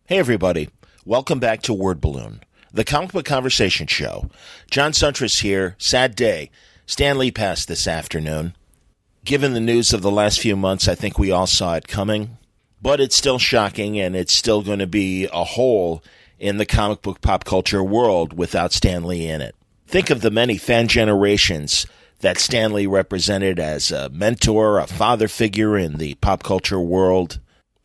Hey everybody, welcome back to Word Balloon, the comic book conversation show. John Suntress here. Sad day. Stan Lee passed this afternoon. Given the news of the last few months, I think we all saw it coming. But it's still shocking, and it's still going to be a hole in the comic book pop culture world without Stan Lee in it. Think of the many fan generations that Stan Lee represented as a mentor, a father figure in the pop culture world.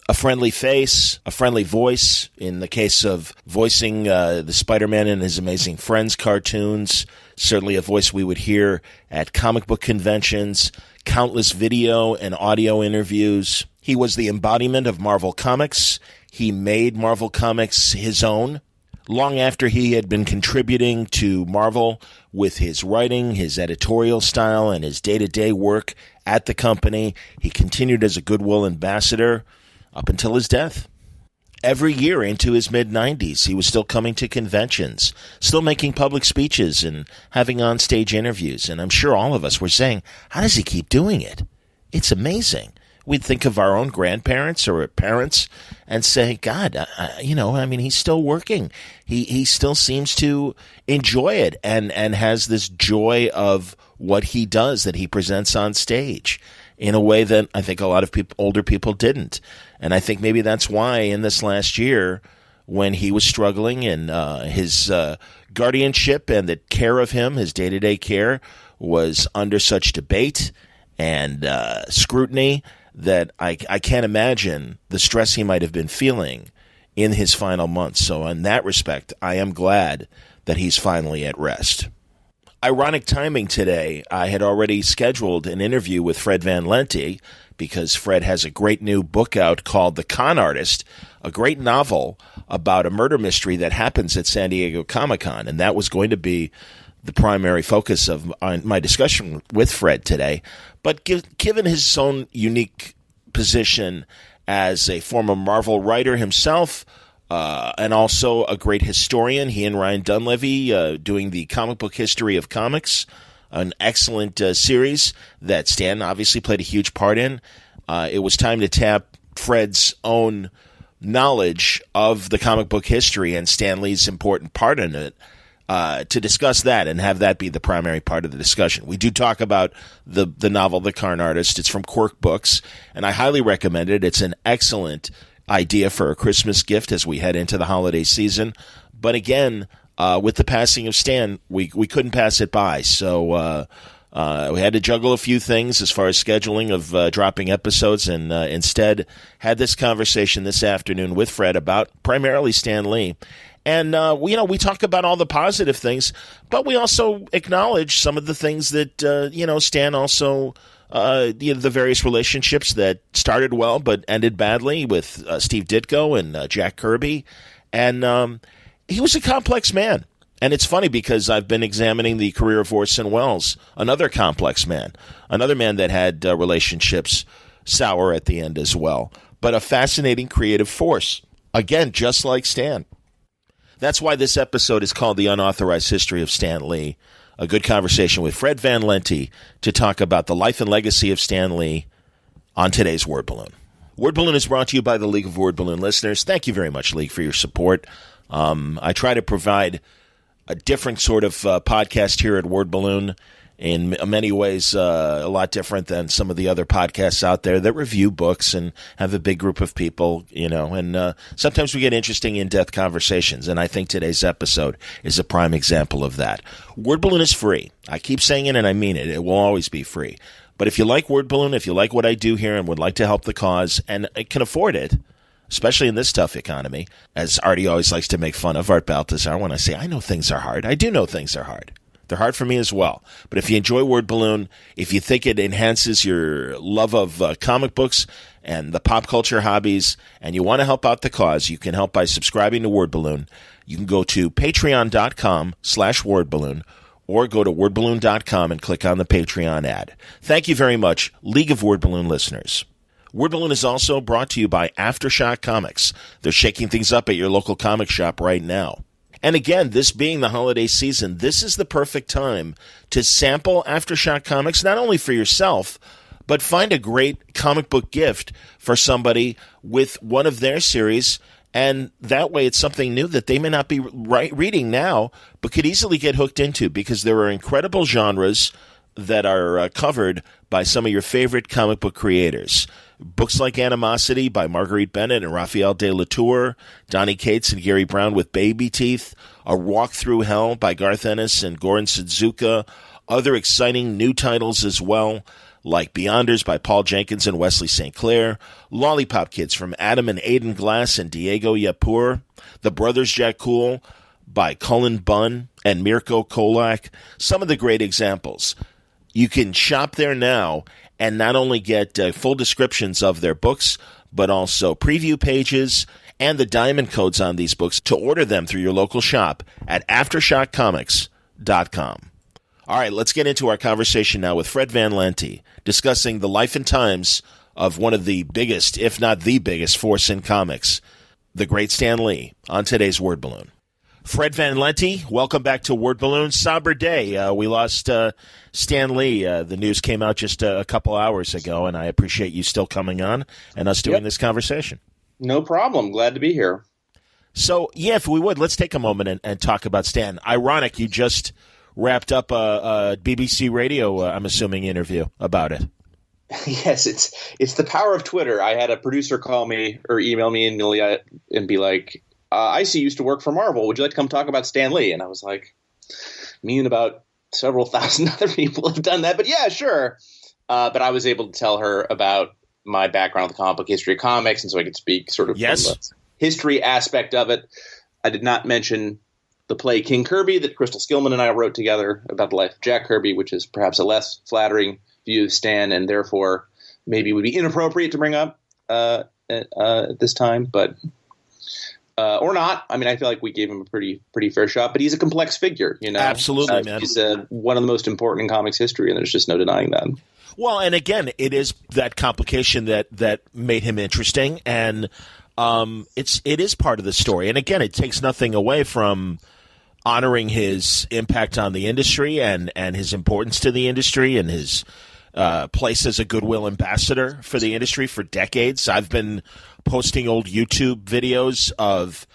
A friendly face, a friendly voice, in the case of voicing the Spider-Man in his Amazing Friends cartoons, certainly a voice we would hear at comic book conventions, countless video and audio interviews. He was the embodiment of Marvel Comics. He made Marvel Comics his own. Long after he had been contributing to Marvel with his writing, his editorial style, and his day-to-day work at the company, he continued as a goodwill ambassador up until his death. Every year into his mid-90s, he was still coming to conventions, still making public speeches and having on-stage interviews. And I'm sure all of us were saying, how does he keep doing it? It's amazing. We'd think of our own grandparents or parents and say, God, he's still working. He still seems to enjoy it and has this joy of what he does that he presents on stage in a way that I think a lot of older people didn't. And I think maybe that's why in this last year, when he was struggling and his guardianship and the care of him, his day-to-day care, was under such debate and scrutiny, that I can't imagine the stress he might have been feeling in his final months. So in that respect, I am glad that he's finally at rest. Ironic timing today. I had already scheduled an interview with Fred Van Lente because Fred has a great new book out called The Con Artist, a great novel about a murder mystery that happens at San Diego Comic-Con, and that was going to be the primary focus of my discussion with Fred today. But given his own unique position as a former Marvel writer himself, and also a great historian, he and Ryan Dunlavey doing the comic book history of comics, an excellent series that Stan obviously played a huge part in. It was time to tap Fred's own knowledge of the comic book history and Stan Lee's important part in it, to discuss that and have that be the primary part of the discussion. We do talk about the novel The Con Artist. It's from Quirk Books, and I highly recommend it. It's an excellent idea for a Christmas gift as we head into the holiday season. But again, with the passing of Stan, we couldn't pass it by. So we had to juggle a few things as far as scheduling of dropping episodes, and instead had this conversation this afternoon with Fred about primarily Stan Lee. And, we talk about all the positive things, but we also acknowledge some of the things that, Stan also, the various relationships that started well but ended badly with Steve Ditko and Jack Kirby. And he was a complex man. And it's funny because I've been examining the career of Orson Welles, another complex man, another man that had relationships sour at the end as well, but a fascinating creative force. Again, just like Stan. That's why this episode is called The Unauthorized History of Stan Lee, a good conversation with Fred Van Lente to talk about the life and legacy of Stan Lee on today's Word Balloon. Word Balloon is brought to you by the League of Word Balloon listeners. Thank you very much, League, for your support. I try to provide a different sort of podcast here at Word Balloon, in many ways a lot different than some of the other podcasts out there that review books and have a big group of people, and sometimes we get interesting in-depth conversations, and I think today's episode is a prime example of that. Word Balloon is free. I keep saying it, and I mean it. It will always be free. But if you like Word Balloon, if you like what I do here and would like to help the cause and can afford it, especially in this tough economy, as Artie always likes to make fun of, Art Baltazar, when I say, I know things are hard. I do know things are hard. They're hard for me as well. But if you enjoy Word Balloon, if you think it enhances your love of comic books and the pop culture hobbies, and you want to help out the cause, you can help by subscribing to Word Balloon. You can go to patreon.com/wordballoon or go to wordballoon.com and click on the Patreon ad. Thank you very much, League of Word Balloon listeners. Word Balloon is also brought to you by Aftershock Comics. They're shaking things up at your local comic shop right now. And again, this being the holiday season, this is the perfect time to sample Aftershock Comics, not only for yourself, but find a great comic book gift for somebody with one of their series And that way it's something new that they may not be reading now, but could easily get hooked into, because there are incredible genres that are covered by some of your favorite comic book creators. Books like Animosity by Marguerite Bennett and Raphael de la Tour, Donny Cates and Gary Brown with Baby Teeth, A Walk Through Hell by Garth Ennis and Goran Sudzuka, other exciting new titles as well, like Beyonders by Paul Jenkins and Wesley St. Clair, Lollipop Kids from Adam and Aidan Glass and Diego Yapur, The Brothers Jack Cool by Cullen Bunn and Mirko Kolak, some of the great examples. You can shop there now and not only get full descriptions of their books, but also preview pages and the diamond codes on these books to order them through your local shop at AftershockComics.com. All right, let's get into our conversation now with Fred Van Lente, discussing the life and times of one of the biggest, if not the biggest, force in comics, the great Stan Lee, on today's Word Balloon. Fred Van Lente, welcome back to Word Balloon. Somber day. We lost Stan Lee. The news came out just a couple hours ago, and I appreciate you still coming on and us doing this conversation. No problem. Glad to be here. So, yeah, if we would, let's take a moment and talk about Stan. Ironic, you just wrapped up a BBC Radio, I'm assuming, interview about it. Yes, it's the power of Twitter. I had a producer call me or email me and be like, I see you used to work for Marvel. Would you like to come talk about Stan Lee? And I was like, me and about several thousand other people have done that. But yeah, sure. But I was able to tell her about my background with the comic book history of comics, and so I could speak sort of from the history aspect of it. I did not mention the play King Kirby that Crystal Skillman and I wrote together about the life of Jack Kirby, which is perhaps a less flattering view of Stan, and therefore maybe would be inappropriate to bring up at this time, but or not. I mean, I feel like we gave him a pretty fair shot, but he's a complex figure, you know. Absolutely, man. He's one of the most important in comics history, and there's just no denying that. Well, and again, it is that complication that made him interesting, and it is part of the story. And again, it takes nothing away from honoring his impact on the industry and his importance to the industry and his place as a goodwill ambassador for the industry for decades. I've been posting old YouTube videos of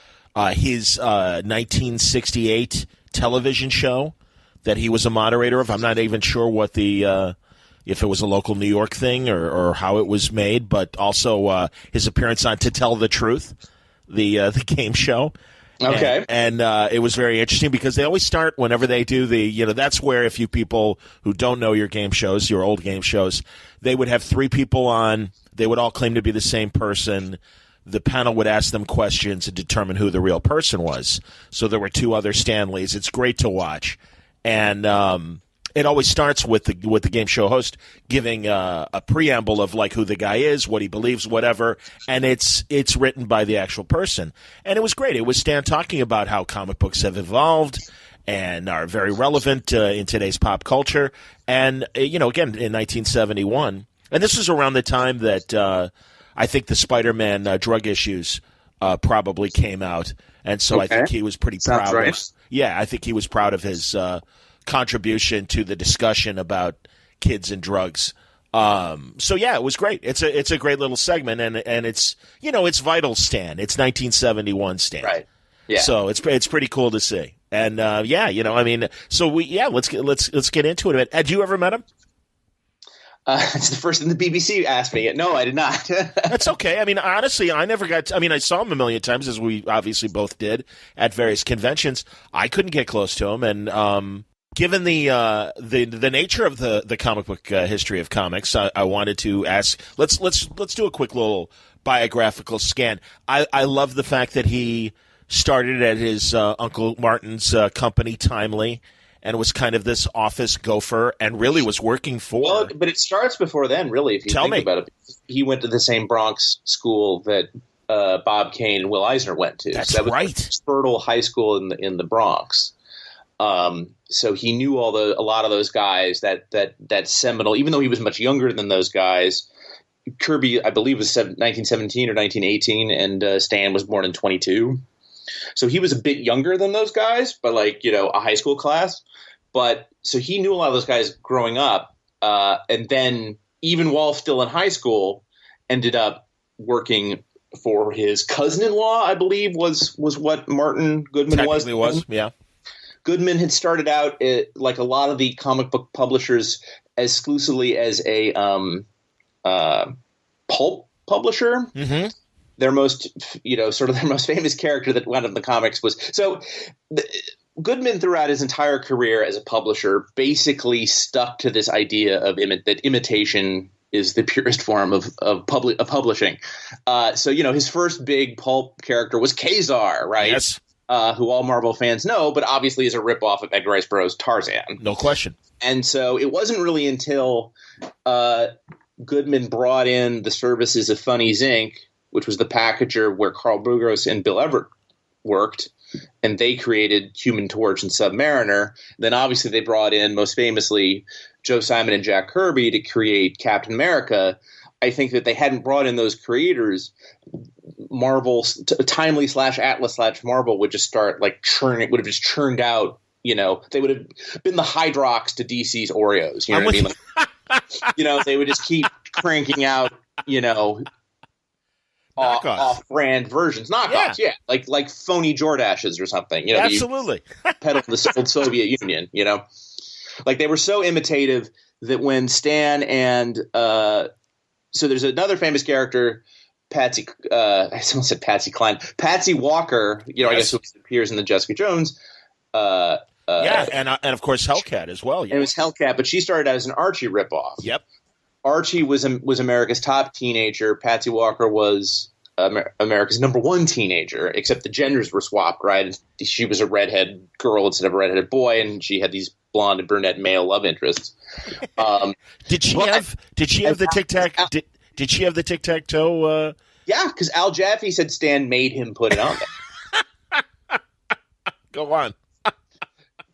his 1968 television show that he was a moderator of. I'm not even sure what if it was a local New York thing or how it was made, but also his appearance on To Tell the Truth, the game show. Okay. And it was very interesting because they always start whenever they do that's where if you people who don't know your game shows, your old game shows, they would have three people on. They would all claim to be the same person. The panel would ask them questions to determine who the real person was. So there were two other Stanleys. It's great to watch. And it always starts with the game show host giving a preamble of like who the guy is, what he believes, whatever, and it's written by the actual person. And it was great. It was Stan talking about how comic books have evolved and are very relevant in today's pop culture. And again, in 1971, and this was around the time that I think the Spider-Man drug issues probably came out, and so I think he was pretty proud. Right. I think he was proud of his contribution to the discussion about kids and drugs. So yeah, it was great. It's a great little segment, and it's it's vital Stan. It's 1971 Stan. Right. Yeah. So it's pretty cool to see. And let's get into it. Had you ever met him? It's the first thing the BBC asked me. No, I did not. That's okay. I mean, honestly, I never got. I saw him a million times, as we obviously both did at various conventions. I couldn't get close to him, and given the nature of the comic book history of comics, I wanted to ask. Let's do a quick little biographical scan. I love the fact that he started at his Uncle Martin's company, Timely, and was kind of this office gopher, and really was working for. Well, but it starts before then, really. If you think about it, he went to the same Bronx school that Bob Kane and Will Eisner went to. That's so that right. was Spurtle High School in the Bronx. So he knew a lot of those guys. That seminal, even though he was much younger than those guys. Kirby, I believe, was 1917 or 1918, and Stan was born in 22. So he was a bit younger than those guys, but a high school class. But so he knew a lot of those guys growing up, and then even while still in high school, ended up working for his cousin-in-law, I believe, was what Martin Goodman was. Technically was, yeah. Goodman had started out, like a lot of the comic book publishers, exclusively as a pulp publisher. Mm-hmm. Their most, sort of their most famous character that went up in the comics was Goodman throughout his entire career as a publisher basically stuck to this idea of that imitation is the purest form of publishing. So his first big pulp character was Kazar, right? Yes. Who all Marvel fans know, but obviously is a ripoff of Edgar Rice Burroughs' Tarzan. No question. And so it wasn't really until Goodman brought in the services of Funnies Inc., which was the packager where Carl Burgos and Bill Everett worked, and they created Human Torch and Submariner. Then obviously they brought in, most famously, Joe Simon and Jack Kirby to create Captain America. I think that they hadn't brought in those creators, Marvel, Timely / Atlas / Marvel would just start like churning. It would have just churned out. They would have been the Hydrox to DC's Oreos. You know what I mean? Like, they would just keep cranking out. Off-brand versions, knockoffs, yeah. Like phony Jordashes or something. Absolutely. Peddled the old Soviet Union. Like they were so imitative that when Stan and so there's another famous character, Patsy. I almost said Patsy Cline. Patsy Walker. Yes. I guess who appears in the Jessica Jones. And of course Hellcat as well. Yeah. And it was Hellcat, but she started out as an Archie ripoff. Yep. Archie was America's top teenager. Patsy Walker was America's number one teenager, except the genders were swapped, right? She was a redhead girl instead of a redheaded boy, and she had these blonde and brunette male love interests. Did she have the Did she have the tic tac toe? Yeah, because Al Jaffe said Stan made him put it on there. Go on.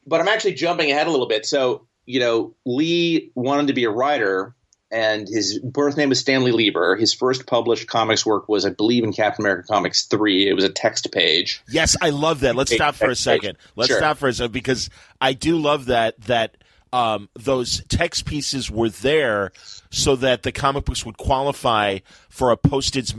But I'm actually jumping ahead a little bit. So, Lee wanted to be a writer, and his birth name was Stanley Lieber. His first published comics work was, I believe, in Captain America Comics 3. It was a text page. Yes, I love that. Let's stop for a second. Stop for a second, because I do love that those text pieces were there so that the comic books would qualify for a postage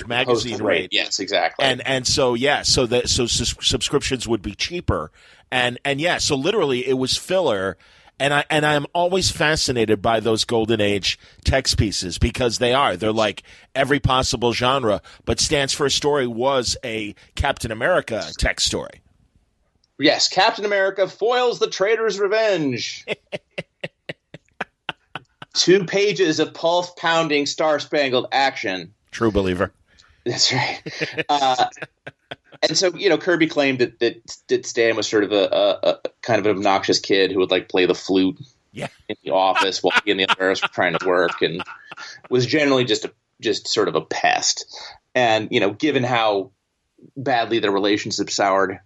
magazine rate. Yes, exactly. And so subscriptions would be cheaper. And so literally it was filler. And I'm always fascinated by those golden age text pieces because they're like every possible genre. But Stan's first story was a Captain America text story. Yes, Captain America foils the traitor's revenge. 2 pages of pulse-pounding, star-spangled action. True believer. That's right. And so, Kirby claimed that Stan was sort of a kind of an obnoxious kid who would like play the flute in the office while he and the others were trying to work, and was generally just sort of a pest. And given how badly their relationship soured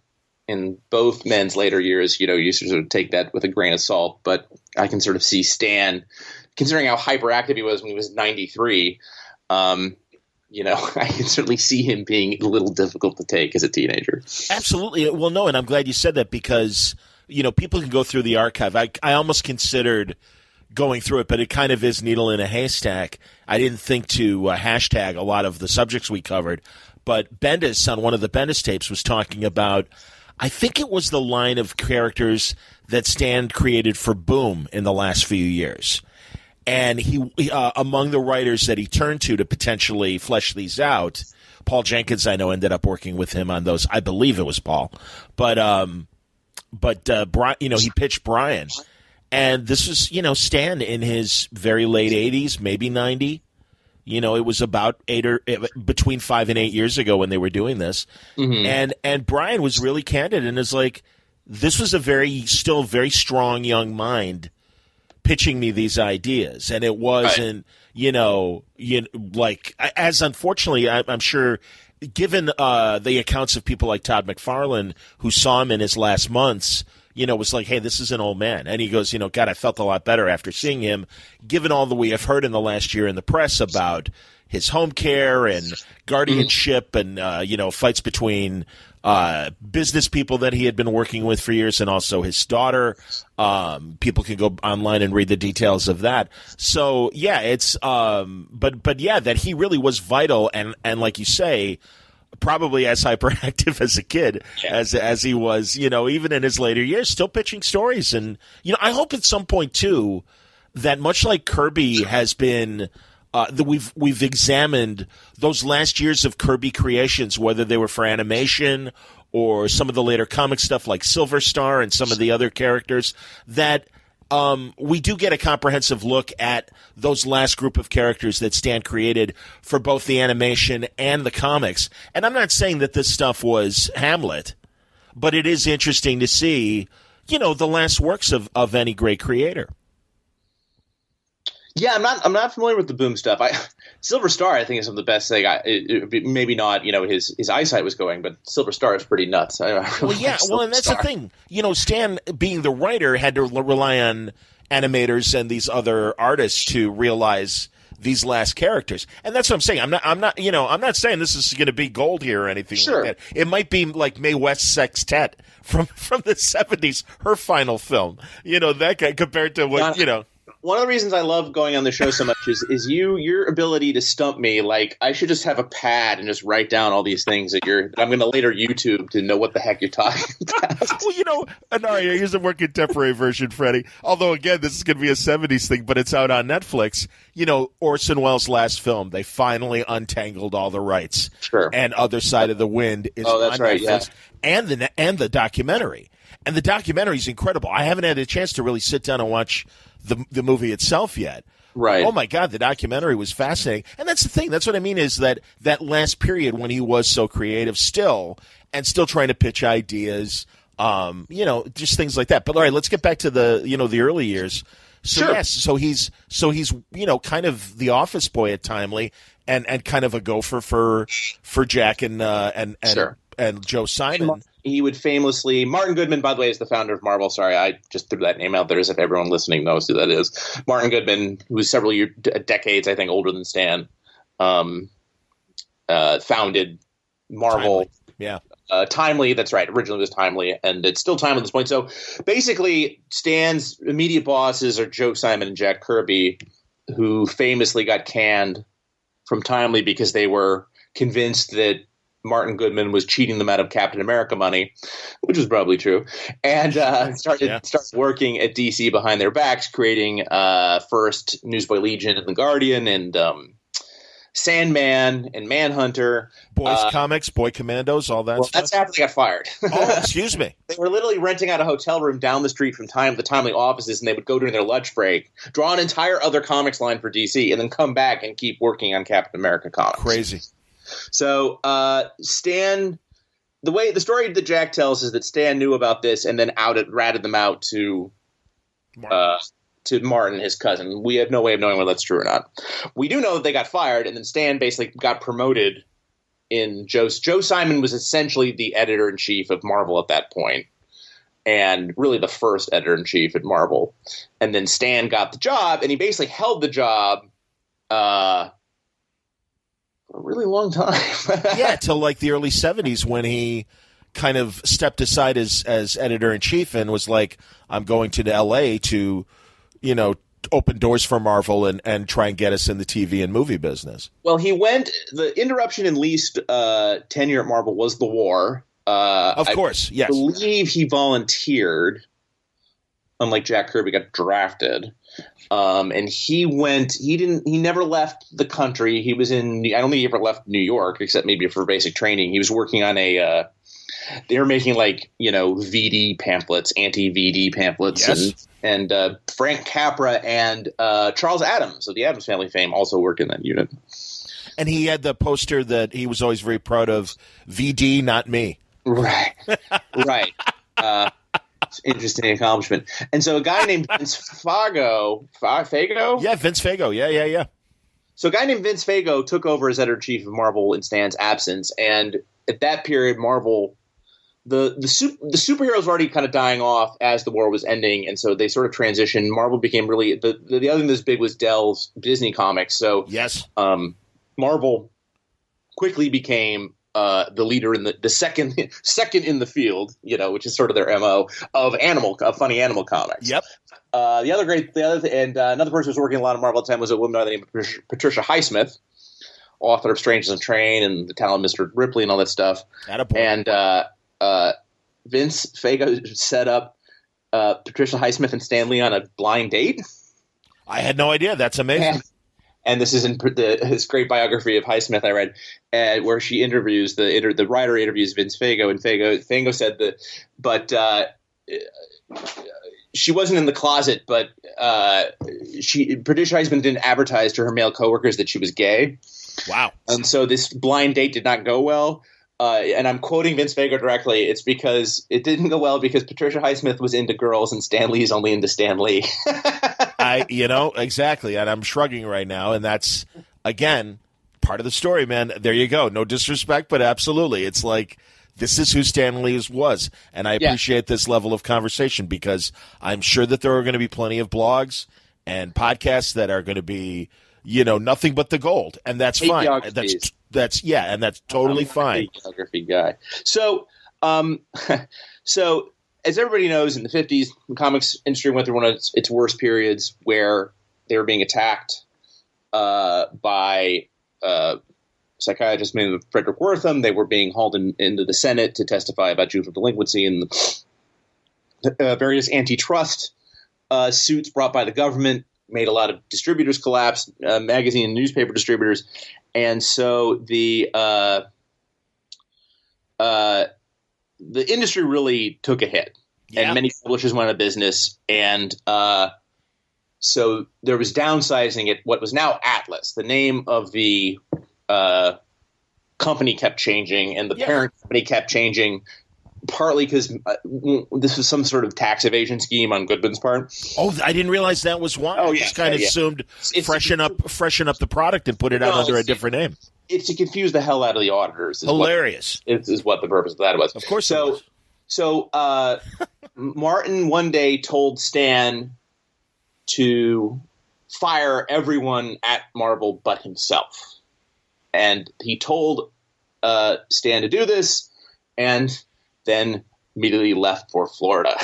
in both men's later years, you sort of take that with a grain of salt. But I can sort of see Stan, considering how hyperactive he was when he was 93. I can certainly see him being a little difficult to take as a teenager. Absolutely. Well, no, and I'm glad you said that because, people can go through the archive. I almost considered going through it, but it kind of is needle in a haystack. I didn't think to hashtag a lot of the subjects we covered. But Bendis, on one of the Bendis tapes, was talking about, I think it was the line of characters that Stan created for Boom in the last few years. And he among the writers that he turned to potentially flesh these out, Paul Jenkins, I know, ended up working with him on those. I believe it was Paul, but Brian, he pitched Brian, and this was Stan in his very late 80s, maybe 90. It was about between 5 and 8 years ago when they were doing this, and Brian was really candid and is like, this was still very strong young mind pitching me these ideas, and it wasn't, as unfortunately, I'm sure, given the accounts of people like Todd McFarlane who saw him in his last months, was like, hey, this is an old man. And he goes, God, I felt a lot better after seeing him, given all that we have heard in the last year in the press about, his home care and guardianship and fights between business people that he had been working with for years and also his daughter. People can go online and read the details of that. So yeah, it's but yeah, that he really was vital and like you say, probably as hyperactive as a kid as he was, even in his later years, still pitching stories. And I hope at some point too that much like Kirby has been. That we've examined those last years of Kirby creations, whether they were for animation or some of the later comic stuff like Silver Star and some of the other characters, that we do get a comprehensive look at those last group of characters that Stan created for both the animation and the comics. And I'm not saying that this stuff was Hamlet, but it is interesting to see, the last works of any great creator. Yeah, I'm not familiar with the Boom stuff. Silver Star, I think, is some of the best thing. Maybe not, his eyesight was going, but Silver Star is pretty nuts. And that's the thing. Stan, being the writer, had to rely on animators and these other artists to realize these last characters, and that's what I'm saying. I'm not saying this is going to be gold here or anything like that. It might be like Mae West's Sextet from the '70s, her final film. That guy compared to what One of the reasons I love going on the show so much is your ability to stump me. Like, I should just have a pad and just write down all these things that I'm going to later YouTube to know what the heck you're talking about. Well, Anaria, here's a more contemporary version, Freddie. Although, again, this is going to be a 70s thing, but it's out on Netflix. Orson Welles' last film, they finally untangled all the rights. Sure. And Other Side of the Wind is on Netflix. Yeah. And the documentary. And the documentary is incredible. I haven't had a chance to really sit down and watch the movie itself yet. Right. Oh my God, the documentary was fascinating. And that's the thing. That's what I mean is that last period when he was so creative still trying to pitch ideas, just things like that. But all right, let's get back to the early years. So sure. Yes, so he's kind of the office boy at Timely and kind of a gopher for Jack and Joe Simon. He would famously – Martin Goodman, by the way, is the founder of Marvel. Sorry, I just threw that name out there as if everyone listening knows who that is. Martin Goodman, who was several decades, I think, older than Stan, founded Marvel. Timely. Yeah. Timely, that's right. Originally it was Timely, and it's still Timely at this point. So basically, Stan's immediate bosses are Joe Simon and Jack Kirby, who famously got canned from Timely because they were convinced that Martin Goodman was cheating them out of Captain America money, which was probably true, and started working at DC behind their backs, creating first Newsboy Legion and The Guardian and Sandman and Manhunter. Boys Comics, Boy Commandos, all that stuff. That's after they got fired. Oh, excuse me. They were literally renting out a hotel room down the street from the Timely offices, and they would go during their lunch break, draw an entire other comics line for DC, and then come back and keep working on Captain America comics. Crazy. So Stan, the story that Jack tells is that Stan knew about this and then ratted them out to Martin, his cousin. We have no way of knowing whether that's true or not. We do know that they got fired, and then Stan basically got promoted. Joe Simon was essentially the editor-in-chief of Marvel at that point, and really the first editor-in-chief at Marvel. And then Stan got the job, and he basically held the job a really long time. Yeah, till like the early 70s when he kind of stepped aside as editor-in-chief and was like, I'm going to L.A. to, open doors for Marvel and try and get us in the TV and movie business. Well, the interruption in Lee's tenure at Marvel was the war. Of course, yes. I believe he volunteered, unlike Jack Kirby got drafted. And he never left the country. He was I don't think he ever left New York, except maybe for basic training. He was working on they were making VD pamphlets, anti-VD pamphlets. Yes. And Frank Capra and Charles Addams of the Addams Family fame also worked in that unit. And he had the poster that he was always very proud of, VD, not me. Right. Right. Interesting accomplishment. And so a guy named Vince Fago? Yeah, Vince Fago. Yeah. So a guy named Vince Fago took over as editor-in-chief of Marvel in Stan's absence. And at that period, Marvel, the superheroes were already kind of dying off as the war was ending. And so they sort of transitioned. Marvel became really – the other thing that was big was Dell's Disney Comics. So yes. Marvel quickly became the leader in the second in the field, which is sort of their MO of funny animal comics. Yep. Another person who was working a lot of Marvel at the time was a woman by the name of Patricia Highsmith, author of Strangers on Train and The Talented Mr. Ripley and all that stuff. And Vince Fago set up Patricia Highsmith and Stan Lee on a blind date. I had no idea. That's amazing. And this is in his great biography of Highsmith I read, where she interviews the writer interviews Vince Fago, and Fago said that, she wasn't in the closet, but Patricia Highsmith didn't advertise to her male coworkers that she was gay. Wow! And so this blind date did not go well. And I'm quoting Vince Fago directly. It's because it didn't go well because Patricia Highsmith was into girls and Stan Lee's only into Stan Lee. Exactly. And I'm shrugging right now. And that's, again, part of the story, man. There you go. No disrespect, but absolutely. It's like, this is who Stan Lee was. And I appreciate this level of conversation because I'm sure that there are going to be plenty of blogs and podcasts that are going to be, nothing but the gold. And that's fine. That's totally fine. Geography guy. So, so as everybody knows, in the 50s, the comics industry went through one of its worst periods where they were being attacked by psychiatrist named Frederick Wortham. They were being hauled into the Senate to testify about juvenile delinquency and the various antitrust suits brought by the government made a lot of distributors collapse, magazine and newspaper distributors. And so the industry really took a hit, and many publishers went out of business. And so there was downsizing at what was now Atlas. The name of the company kept changing, and the parent company kept changing, partly because this was some sort of tax evasion scheme on Goodman's part. Oh, I didn't realize that was why. I just kind of assumed freshen up the product and put it out under a different name. It's to confuse the hell out of the auditors. Hilarious. Is what the purpose of that was. Of course. So Martin one day told Stan to fire everyone at Marvel but himself. And he told Stan to do this, and then immediately left for Florida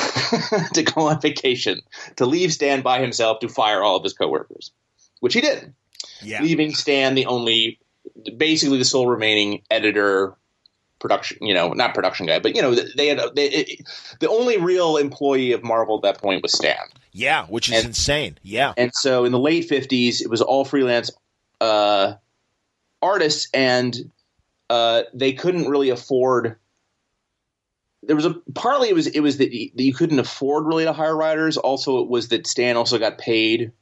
to go on vacation, to leave Stan by himself to fire all of his coworkers, which he did. Yeah. Leaving Stan basically the sole remaining editor, production, not production guy, but the only real employee of Marvel at that point was Stan. Yeah, which is insane. Yeah. And so in the late 50s, it was all freelance artists, and they couldn't really afford. There was partly it was that you couldn't afford really to hire writers. Also, it was that Stan also got paid.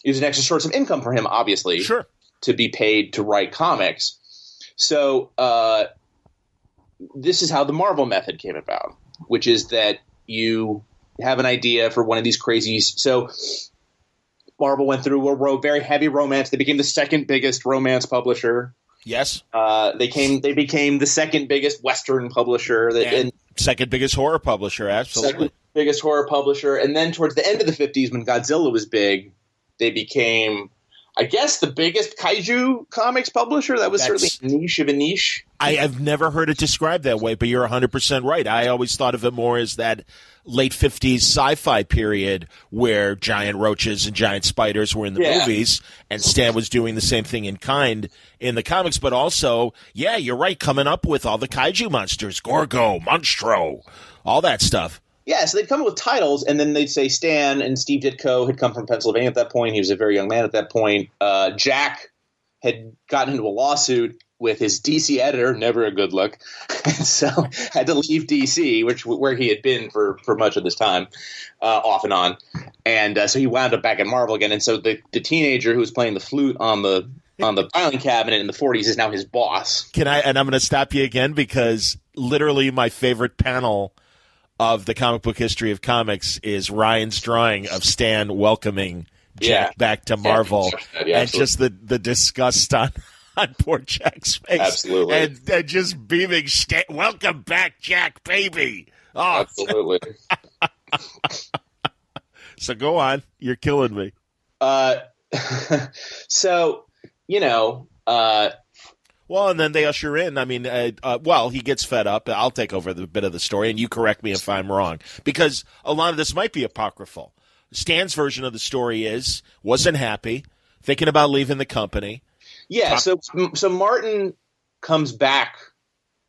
It was an extra source of income for him, obviously. Sure. To be paid to write comics. So this is how the Marvel method came about, which is that you have an idea for one of these crazies. So Marvel went through a very heavy romance. They became the second biggest romance publisher. Yes. They became the second biggest Western publisher. And second biggest horror publisher, absolutely. Second biggest horror publisher. And then towards the end of the 50s, when Godzilla was big, they became, I guess, the biggest kaiju comics publisher. That was certainly a niche of a niche. I have never heard it described that way, but you're 100% right. I always thought of it more as that late 50s sci-fi period where giant roaches and giant spiders were in the movies, and Stan was doing the same thing in kind in the comics. But also, you're right, coming up with all the kaiju monsters, Gorgo, Monstro, all that stuff. Yeah, so they'd come up with titles, and then they'd say Stan and Steve Ditko had come from Pennsylvania at that point. He was a very young man at that point. Jack had gotten into a lawsuit with his DC editor, never a good look, and so had to leave DC, where he had been for much of this time, off and on. And so he wound up back at Marvel again. And so the teenager who was playing the flute on the filing cabinet in the 40s is now his boss. And I'm going to stop you again because literally my favorite panel of the comic book history of comics is Ryan's drawing of Stan welcoming Jack back to Marvel, and just the disgust on poor Jack's face. Absolutely. And just beaming, welcome back, Jack, baby. Oh. Absolutely. So go on. You're killing me. So, Well, and then they usher in. I mean, he gets fed up. I'll take over the bit of the story, and you correct me if I'm wrong, because a lot of this might be apocryphal. Stan's version of the story wasn't happy, thinking about leaving the company. Yeah, so Martin comes back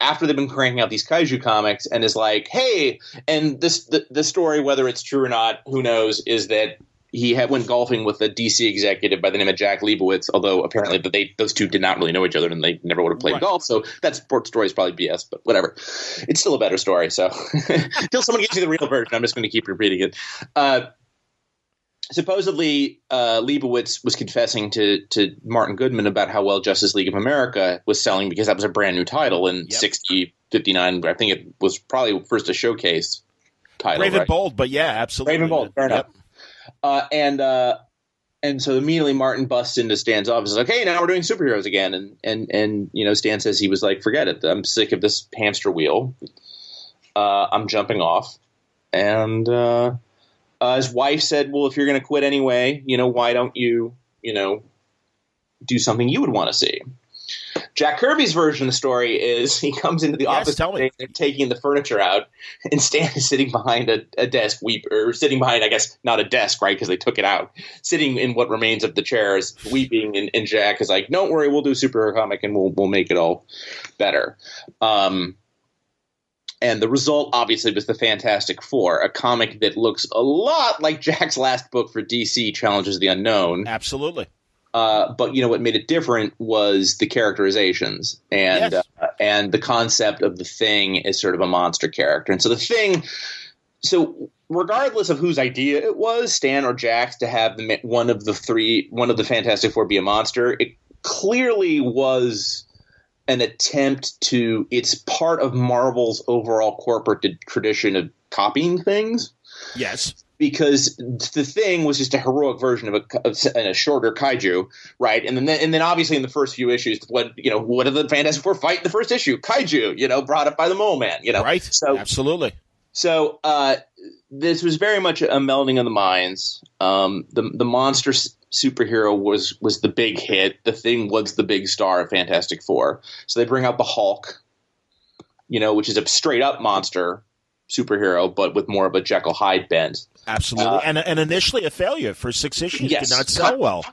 after they've been cranking out these kaiju comics and is like, hey, and the story, whether it's true or not, who knows, is that he went golfing with a DC executive by the name of Jack Leibowitz, although apparently those two did not really know each other and they never would have played golf. So that sports story is probably BS, but whatever. It's still a better story. So until someone gives you the real version, I'm just going to keep repeating it. Supposedly, Leibowitz was confessing to Martin Goodman about how well Justice League of America was selling because that was a brand new title in 59. I think it was probably first a showcase title. Raven right? Bold, but yeah, absolutely. Raven Bold, fair enough. And so immediately Martin busts into Stan's office, like, hey, now we're doing superheroes again. And Stan says he was like, forget it. I'm sick of this hamster wheel. I'm jumping off. And his wife said, well, if you're going to quit anyway, why don't you, do something you would want to see? Jack Kirby's version of the story is he comes into the office taking the furniture out, and Stan is sitting behind a desk, or sitting behind, I guess, not a desk, right, because they took it out, sitting in what remains of the chairs, weeping, and Jack is like, don't worry, we'll do a superhero comic, and we'll make it all better. And the result, obviously, was the Fantastic Four, a comic that looks a lot like Jack's last book for DC, Challenges the Unknown. Absolutely. But what made it different was the characterizations and the concept of the Thing as sort of a monster character. And so the Thing, so regardless of whose idea it was, Stan or Jack's, to have one of the Fantastic Four be a monster, it clearly was an attempt to. It's part of Marvel's overall corporate tradition of copying things. Yes. Because the Thing was just a heroic version of a shorter kaiju, right? And then obviously in the first few issues, what did the Fantastic Four fight in the first issue? Kaiju, brought up by the Mole Man, Right. So absolutely. So this was very much a melding of the minds. The monster superhero was the big hit. The Thing was the big star of Fantastic Four. So they bring out the Hulk, which is a straight up monster superhero, but with more of a Jekyll Hyde bent. Absolutely, and initially a failure for 6 issues. Yes. Did not sell well.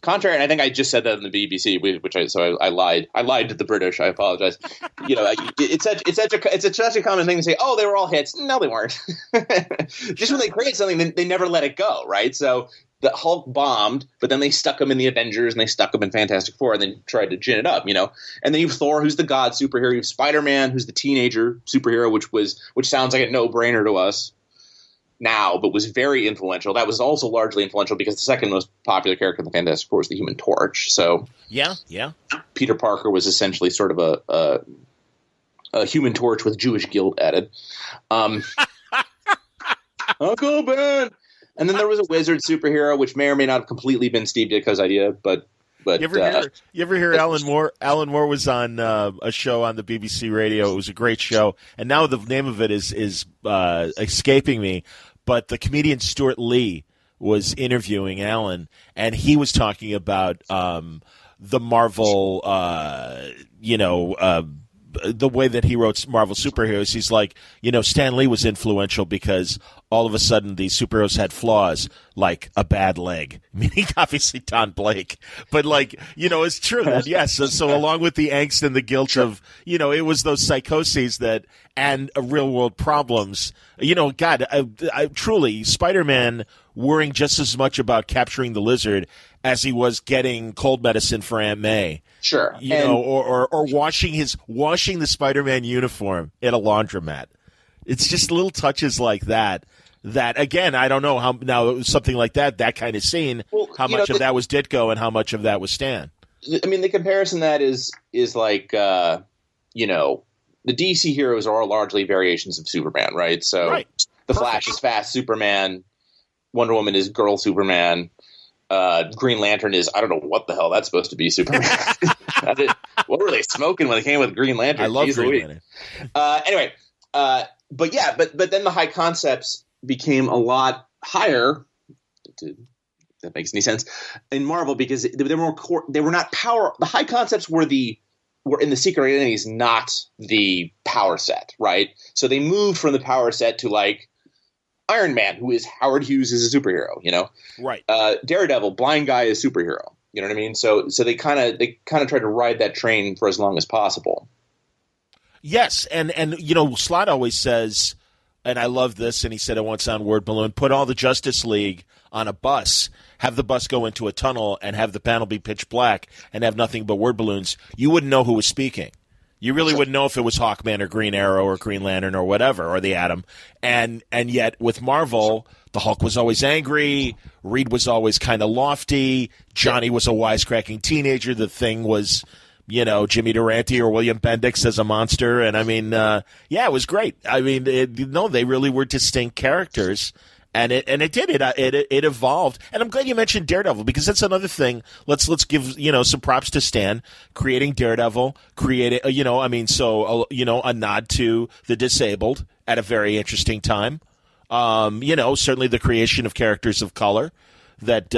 Contrary, and I think I just said that in the BBC, I lied. I lied to the British. I apologize. It's such a common thing to say. Oh, they were all hits. No, they weren't. Just when they create something, they never let it go. Right. So the Hulk bombed, but then they stuck him in the Avengers and they stuck him in Fantastic Four and then tried to gin it up. And then you have Thor, who's the god superhero. You have Spider-Man, who's the teenager superhero, which sounds like a no-brainer to us now, but was very influential. That was also largely influential because the second most popular character in the Fantastic Four was the Human Torch. So yeah, Peter Parker was essentially sort of a Human Torch with Jewish guilt added. Uncle Ben. And then there was a wizard superhero, which may or may not have completely been Steve Ditko's idea, but. You ever hear Alan Moore? Alan Moore was on a show on the BBC radio. It was a great show, and now the name of it is escaping me. But the comedian Stuart Lee was interviewing Alan, and he was talking about the Marvel, the way that he wrote Marvel superheroes. He's like, Stan Lee was influential because all of a sudden these superheroes had flaws, like a bad leg. Meaning obviously Don Blake. But it's true that, yes. So along with the angst and the guilt of, it was those psychoses and real world problems. God, I truly, Spider-Man worrying just as much about capturing the lizard as he was getting cold medicine for Aunt May. Sure. Or washing the Spider-Man uniform in a laundromat. It's just little touches like that. That again, I don't know how now something like that kind of scene. Well, how much of that was Ditko and how much of that was Stan? I mean, the comparison that is like the DC heroes are all largely variations of Superman, right? So right. The Flash is fast Superman, Wonder Woman is girl Superman. Green Lantern is, I don't know what the hell that's supposed to be, Superman. What were they smoking when they came with Green Lantern? I love Green Lantern. Anyway, but then the high concepts became a lot higher. that makes any sense, in Marvel, because they were not power. The high concepts were in the Secret Identities, not the power set, right? So they moved from the power set to like Iron Man, who is Howard Hughes, is a superhero, Right. Daredevil, blind guy, is superhero. You know what I mean? So they kind of tried to ride that train for as long as possible. Yes, and Slott always says, and I love this, and he said it once on Word Balloon, put all the Justice League on a bus, have the bus go into a tunnel, and have the panel be pitch black, and have nothing but word balloons. You wouldn't know who was speaking. You really wouldn't know if it was Hawkman or Green Arrow or Green Lantern or whatever, or the Atom. And yet with Marvel, the Hulk was always angry, Reed was always kind of lofty, Johnny was a wisecracking teenager, the Thing was, Jimmy Durante or William Bendix as a monster. And I mean, it was great. I mean, they really were distinct characters. And it evolved. And I'm glad you mentioned Daredevil, because that's another thing. Let's give, some props to Stan creating Daredevil, a nod to the disabled at a very interesting time. Certainly the creation of characters of color that,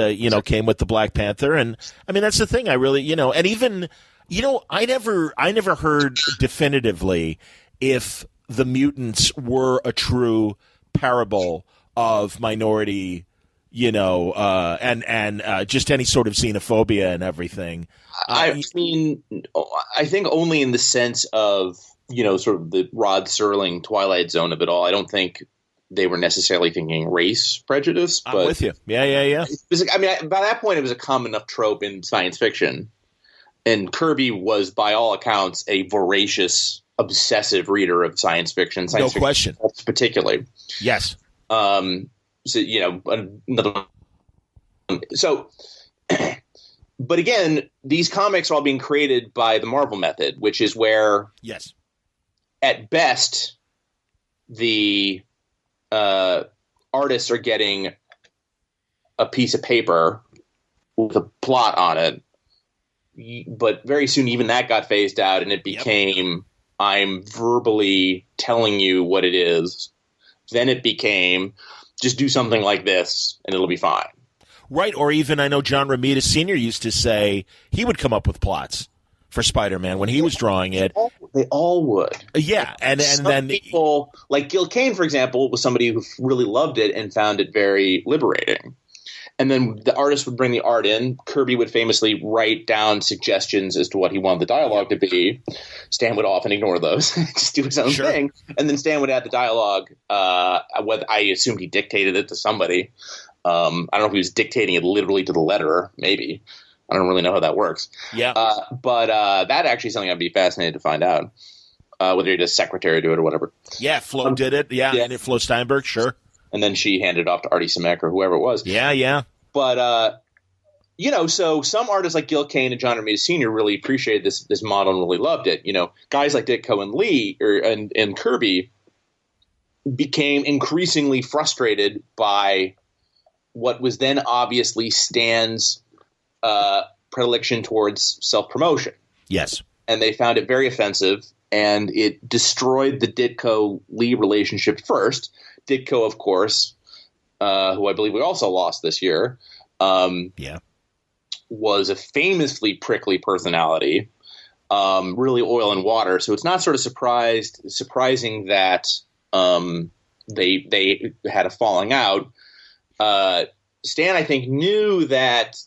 came with the Black Panther. And I mean, that's the thing I really, and even, I never heard definitively if the mutants were a true parable of minority, and just any sort of xenophobia and everything. I mean, I think only in the sense of, sort of the Rod Serling Twilight Zone of it all. I don't think they were necessarily thinking race prejudice. But I'm with you. Yeah. By that point, it was a common enough trope in science fiction. And Kirby was, by all accounts, a voracious, obsessive reader of science fiction. No question. Particularly. Yes. But again, these comics are all being created by the Marvel method, which is where, yes, at best, the artists are getting a piece of paper with a plot on it, but very soon even that got phased out, and it became, I'm verbally telling you what it is. Then it became, just do something like this and it'll be fine. Right, or even I know John Romita Sr. used to say he would come up with plots for Spider-Man when he was drawing it. They all would. Yeah, and then people, like Gil Kane, for example, was somebody who really loved it and found it very liberating. And then the artist would bring the art in. Kirby would famously write down suggestions as to what he wanted the dialogue to be. Stan would often ignore those, just do his own thing. And then Stan would add the dialogue. I assumed he dictated it to somebody. I don't know if he was dictating it literally to the letterer, maybe. I don't really know how that works. Yeah. But that actually is something I'd be fascinated to find out, whether he does secretary do it or whatever. Yeah, Flo did it. Yeah, and Flo Steinberg, sure. And then she handed it off to Artie Simek or whoever it was. Yeah. But, so some artists like Gil Kane and John Romita Sr. really appreciated this model and really loved it. Guys like Ditko and Lee and Kirby became increasingly frustrated by what was then obviously Stan's predilection towards self-promotion. Yes. And they found it very offensive, and it destroyed the Ditko-Lee relationship first. Ditko, of course, who I believe we also lost this year, was a famously prickly personality, really oil and water. So it's not sort of surprising that they had a falling out. Stan, I think, knew that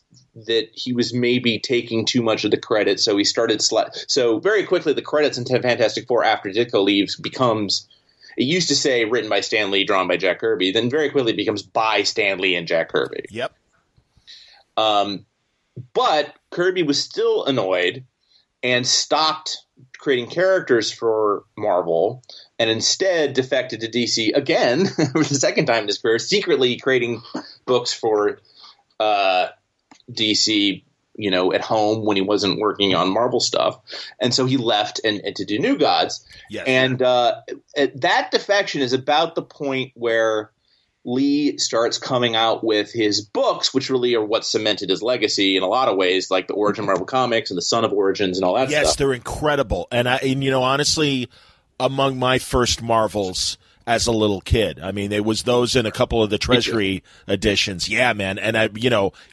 he was maybe taking too much of the credit, so he started so very quickly the credits in Fantastic Four after Ditko leaves becomes. It used to say written by Stan Lee, drawn by Jack Kirby. Then very quickly it becomes by Stan Lee and Jack Kirby. Yep. But Kirby was still annoyed and stopped creating characters for Marvel and instead defected to DC again for the second time in his career, secretly creating books for DC, at home when he wasn't working on Marvel stuff. And so he left and to do New Gods. Yes. And that defection is about the point where Lee starts coming out with his books, which really are what cemented his legacy in a lot of ways, like the Origin Marvel Comics and the Son of Origins and all that stuff. Yes, they're incredible. And honestly, among my first Marvels as a little kid. I mean, it was those in a couple of the Treasury editions. Yeah, man. And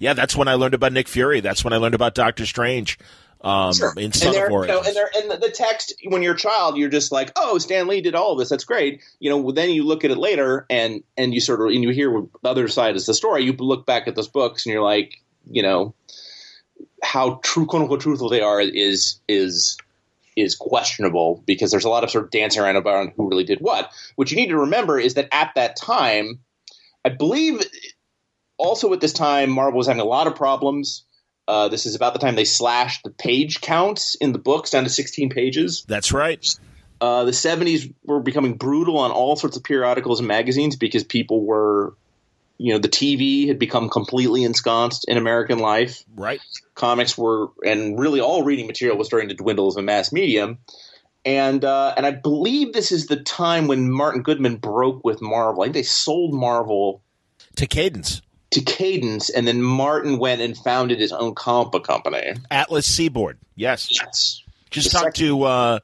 that's when I learned about Nick Fury. That's when I learned about Doctor Strange. Sure. In Son of Origins. And the text, when you're a child, you're just like, oh, Stan Lee did all of this. That's great. Then you look at it later and you sort of, and you hear the other side is the story. You look back at those books and you're like, how true, quote unquote, truthful they are is questionable, because there's a lot of sort of dancing around about who really did what. What you need to remember is that at that time, I believe also at this time, Marvel was having a lot of problems. This is about the time they slashed the page counts in the books down to 16 pages. That's right. The 70s were becoming brutal on all sorts of periodicals and magazines because people were, the TV had become completely ensconced in American life. Right. Comics were, and really all reading material was starting to dwindle as a mass medium. And I believe this is the time when Martin Goodman broke with Marvel. I think they sold Marvel to Cadence. And then Martin went and founded his own comic book company. Atlas Seaboard, yes. Just talked to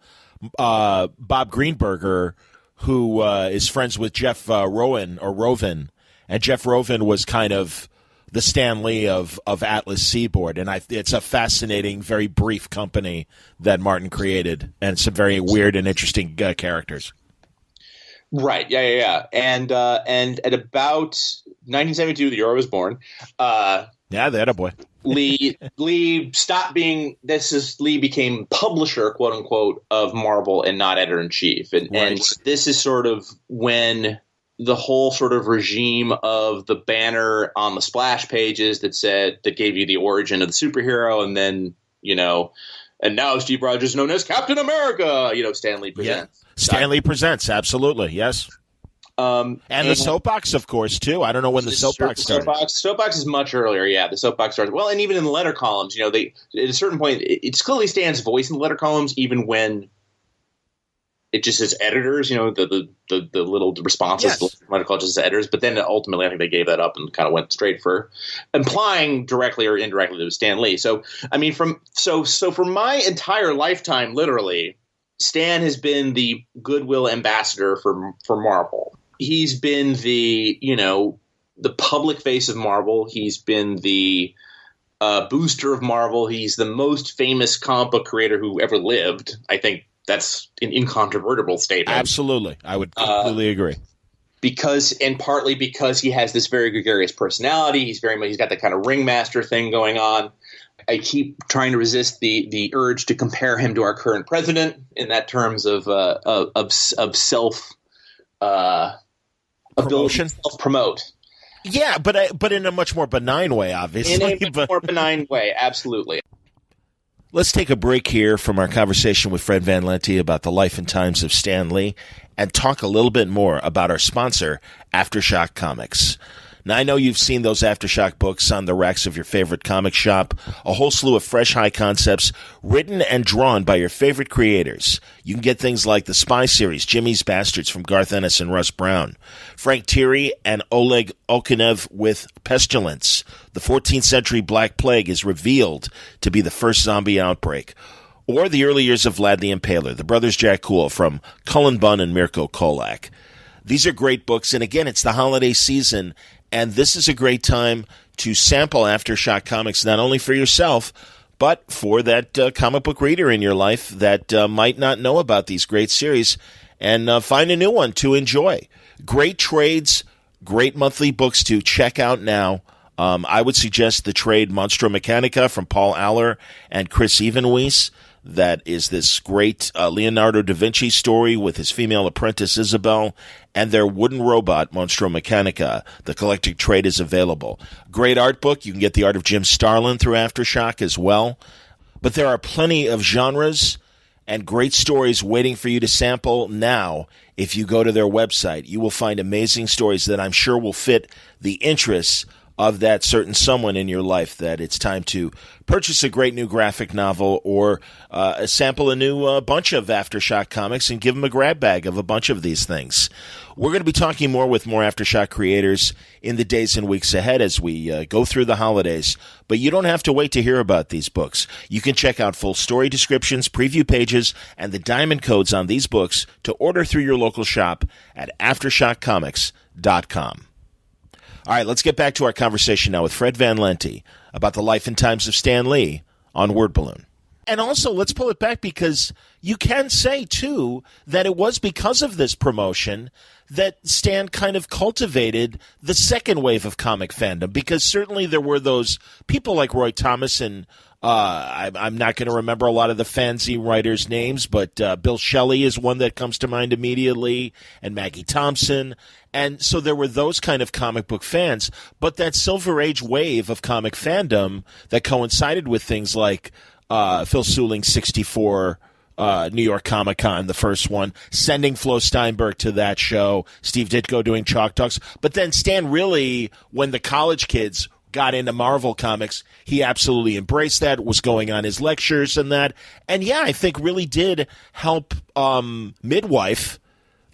Bob Greenberger, who is friends with Jeff Rovin, and Jeff Rovin was kind of the Stan Lee of Atlas Seaboard, and it's a fascinating, very brief company that Martin created, and some very weird and interesting characters. Right. Yeah. And at about 1972, the year I was born. Yeah, that a boy. Lee stopped being. Lee became publisher, quote unquote, of Marvel and not editor in chief. And this is sort of when the whole sort of regime of the banner on the splash pages that gave you the origin of the superhero, and then and now Steve Rogers is known as Captain America. Stan Lee presents. Yeah. Stan Lee presents, absolutely, yes. And the soapbox, of course, too. I don't know when the soapbox started. Soapbox is much earlier, yeah. The soapbox started. Well, and even in the letter columns, they at a certain point, it clearly Stan's voice in the letter columns, even when it just says editors, the little responses, yes. The letter columns just says editors. But then ultimately, I think they gave that up and kind of went straight for implying directly or indirectly to Stan Lee. So, I mean, so for my entire lifetime, literally, Stan has been the goodwill ambassador for Marvel. He's been the public face of Marvel. He's been the booster of Marvel. He's the most famous comic book creator who ever lived. I think that's an incontrovertible statement. Absolutely. I would completely agree. Partly because he has this very gregarious personality. He's got that kind of ringmaster thing going on. I keep trying to resist the urge to compare him to our current president in that terms of self promotion, self-promote. Yeah, but in a much more benign way, obviously. In a much more benign way, absolutely. Let's take a break here from our conversation with Fred Van Lente about the life and times of Stan Lee and talk a little bit more about our sponsor, Aftershock Comics. Now, I know you've seen those Aftershock books on the racks of your favorite comic shop, a whole slew of fresh high concepts written and drawn by your favorite creators. You can get things like the Spy series, Jimmy's Bastards from Garth Ennis and Russ Brown, Frank Thierry and Oleg Okunev with Pestilence. The 14th century Black Plague is revealed to be the first zombie outbreak. Or the early years of Vlad the Impaler, the Brothers Jack Cool from Cullen Bunn and Mirko Kolak. These are great books, and again, it's the holiday season, and this is a great time to sample Aftershock Comics, not only for yourself, but for that comic book reader in your life that might not know about these great series, and find a new one to enjoy. Great trades, great monthly books to check out now. I would suggest the trade Monstro Mechanica from Paul Aller and Chris Evenwies. That is this great Leonardo da Vinci story with his female apprentice Isabel and their wooden robot, Monstro Mechanica. The collected trade is available. Great art book. You can get the art of Jim Starlin through Aftershock as well. But there are plenty of genres and great stories waiting for you to sample now. If you go to their website, you will find amazing stories that I'm sure will fit the interests of that certain someone in your life that it's time to purchase a great new graphic novel or sample a new bunch of Aftershock comics and give them a grab bag of a bunch of these things. We're going to be talking more with more Aftershock creators in the days and weeks ahead as we go through the holidays. But you don't have to wait to hear about these books. You can check out full story descriptions, preview pages, and the diamond codes on these books to order through your local shop at AftershockComics.com. All right, let's get back to our conversation now with Fred Van Lente about the life and times of Stan Lee on Word Balloon. And also, let's pull it back because you can say, too, that it was because of this promotion that Stan kind of cultivated the second wave of comic fandom, because certainly there were those people like Roy Thomas and I'm not going to remember a lot of the fanzine writers' names, but Bill Shelley is one that comes to mind immediately, and Maggie Thompson. And so there were those kind of comic book fans, but that Silver Age wave of comic fandom that coincided with things like Phil Seuling's 64 New York Comic Con, the first one, sending Flo Steinberg to that show, Steve Ditko doing Chalk Talks. But then Stan really, when the college kids got into Marvel Comics, he absolutely embraced that, was going on his lectures and that. And yeah, I think really did help midwife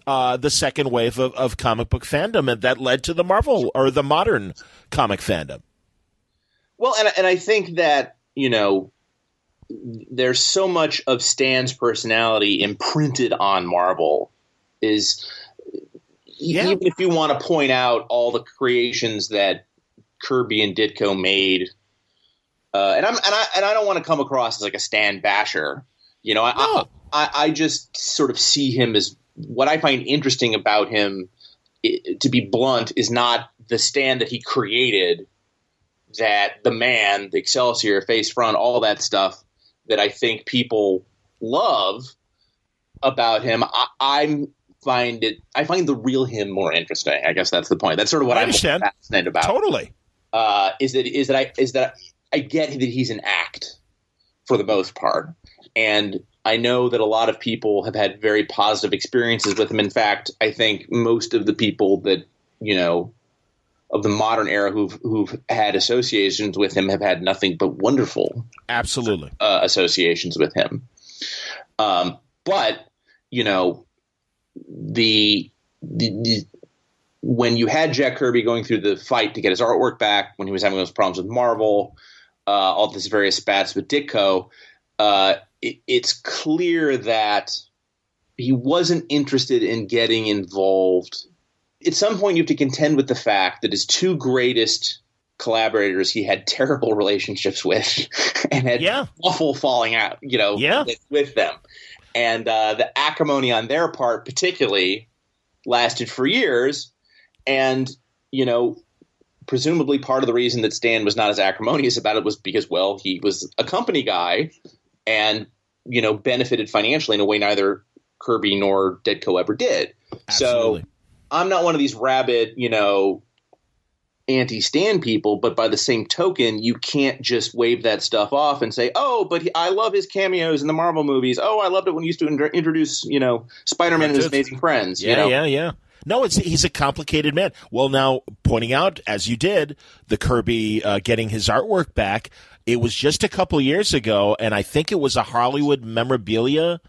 the second wave of comic book fandom, and that led to the Marvel or the modern comic fandom. Well, and I think that, you know, there's so much of Stan's personality imprinted on Marvel even if you want to point out all the creations that Kirby and Ditko made, and I don't want to come across as like a Stan basher, you know. No. I just sort of see him as, what I find interesting about him, to be blunt, is not the Stan that he created, that the man, the Excelsior, face front, all that stuff that I think people love about him. I find the real him more interesting. I guess that's the point. That's sort of what I'm fascinated about. Totally. Is that I get that he's an act for the most part, and I know that a lot of people have had very positive experiences with him. In fact, I think most of the people that, you know, of the modern era who've had associations with him have had nothing but wonderful, absolutely, associations with him. But you know, when you had Jack Kirby going through the fight to get his artwork back, when he was having those problems with Marvel, all this various spats with Ditko, it's clear that he wasn't interested in getting involved. At some point, you have to contend with the fact that his two greatest collaborators he had terrible relationships with and had awful falling out, you know, with them. And the acrimony on their part particularly lasted for years. And, you know, presumably part of the reason that Stan was not as acrimonious about it was because, well, he was a company guy and, you know, benefited financially in a way neither Kirby nor Ditko ever did. Absolutely. So I'm not one of these rabid, you know, anti-Stan people, but by the same token, you can't just wave that stuff off and say, oh, but I love his cameos in the Marvel movies. Oh, I loved it when he used to introduce, you know, Spider-Man and his amazing friends. Yeah. No, he's a complicated man. Well, now, pointing out, as you did, the Kirby getting his artwork back, it was just a couple years ago, and I think it was a Hollywood memorabilia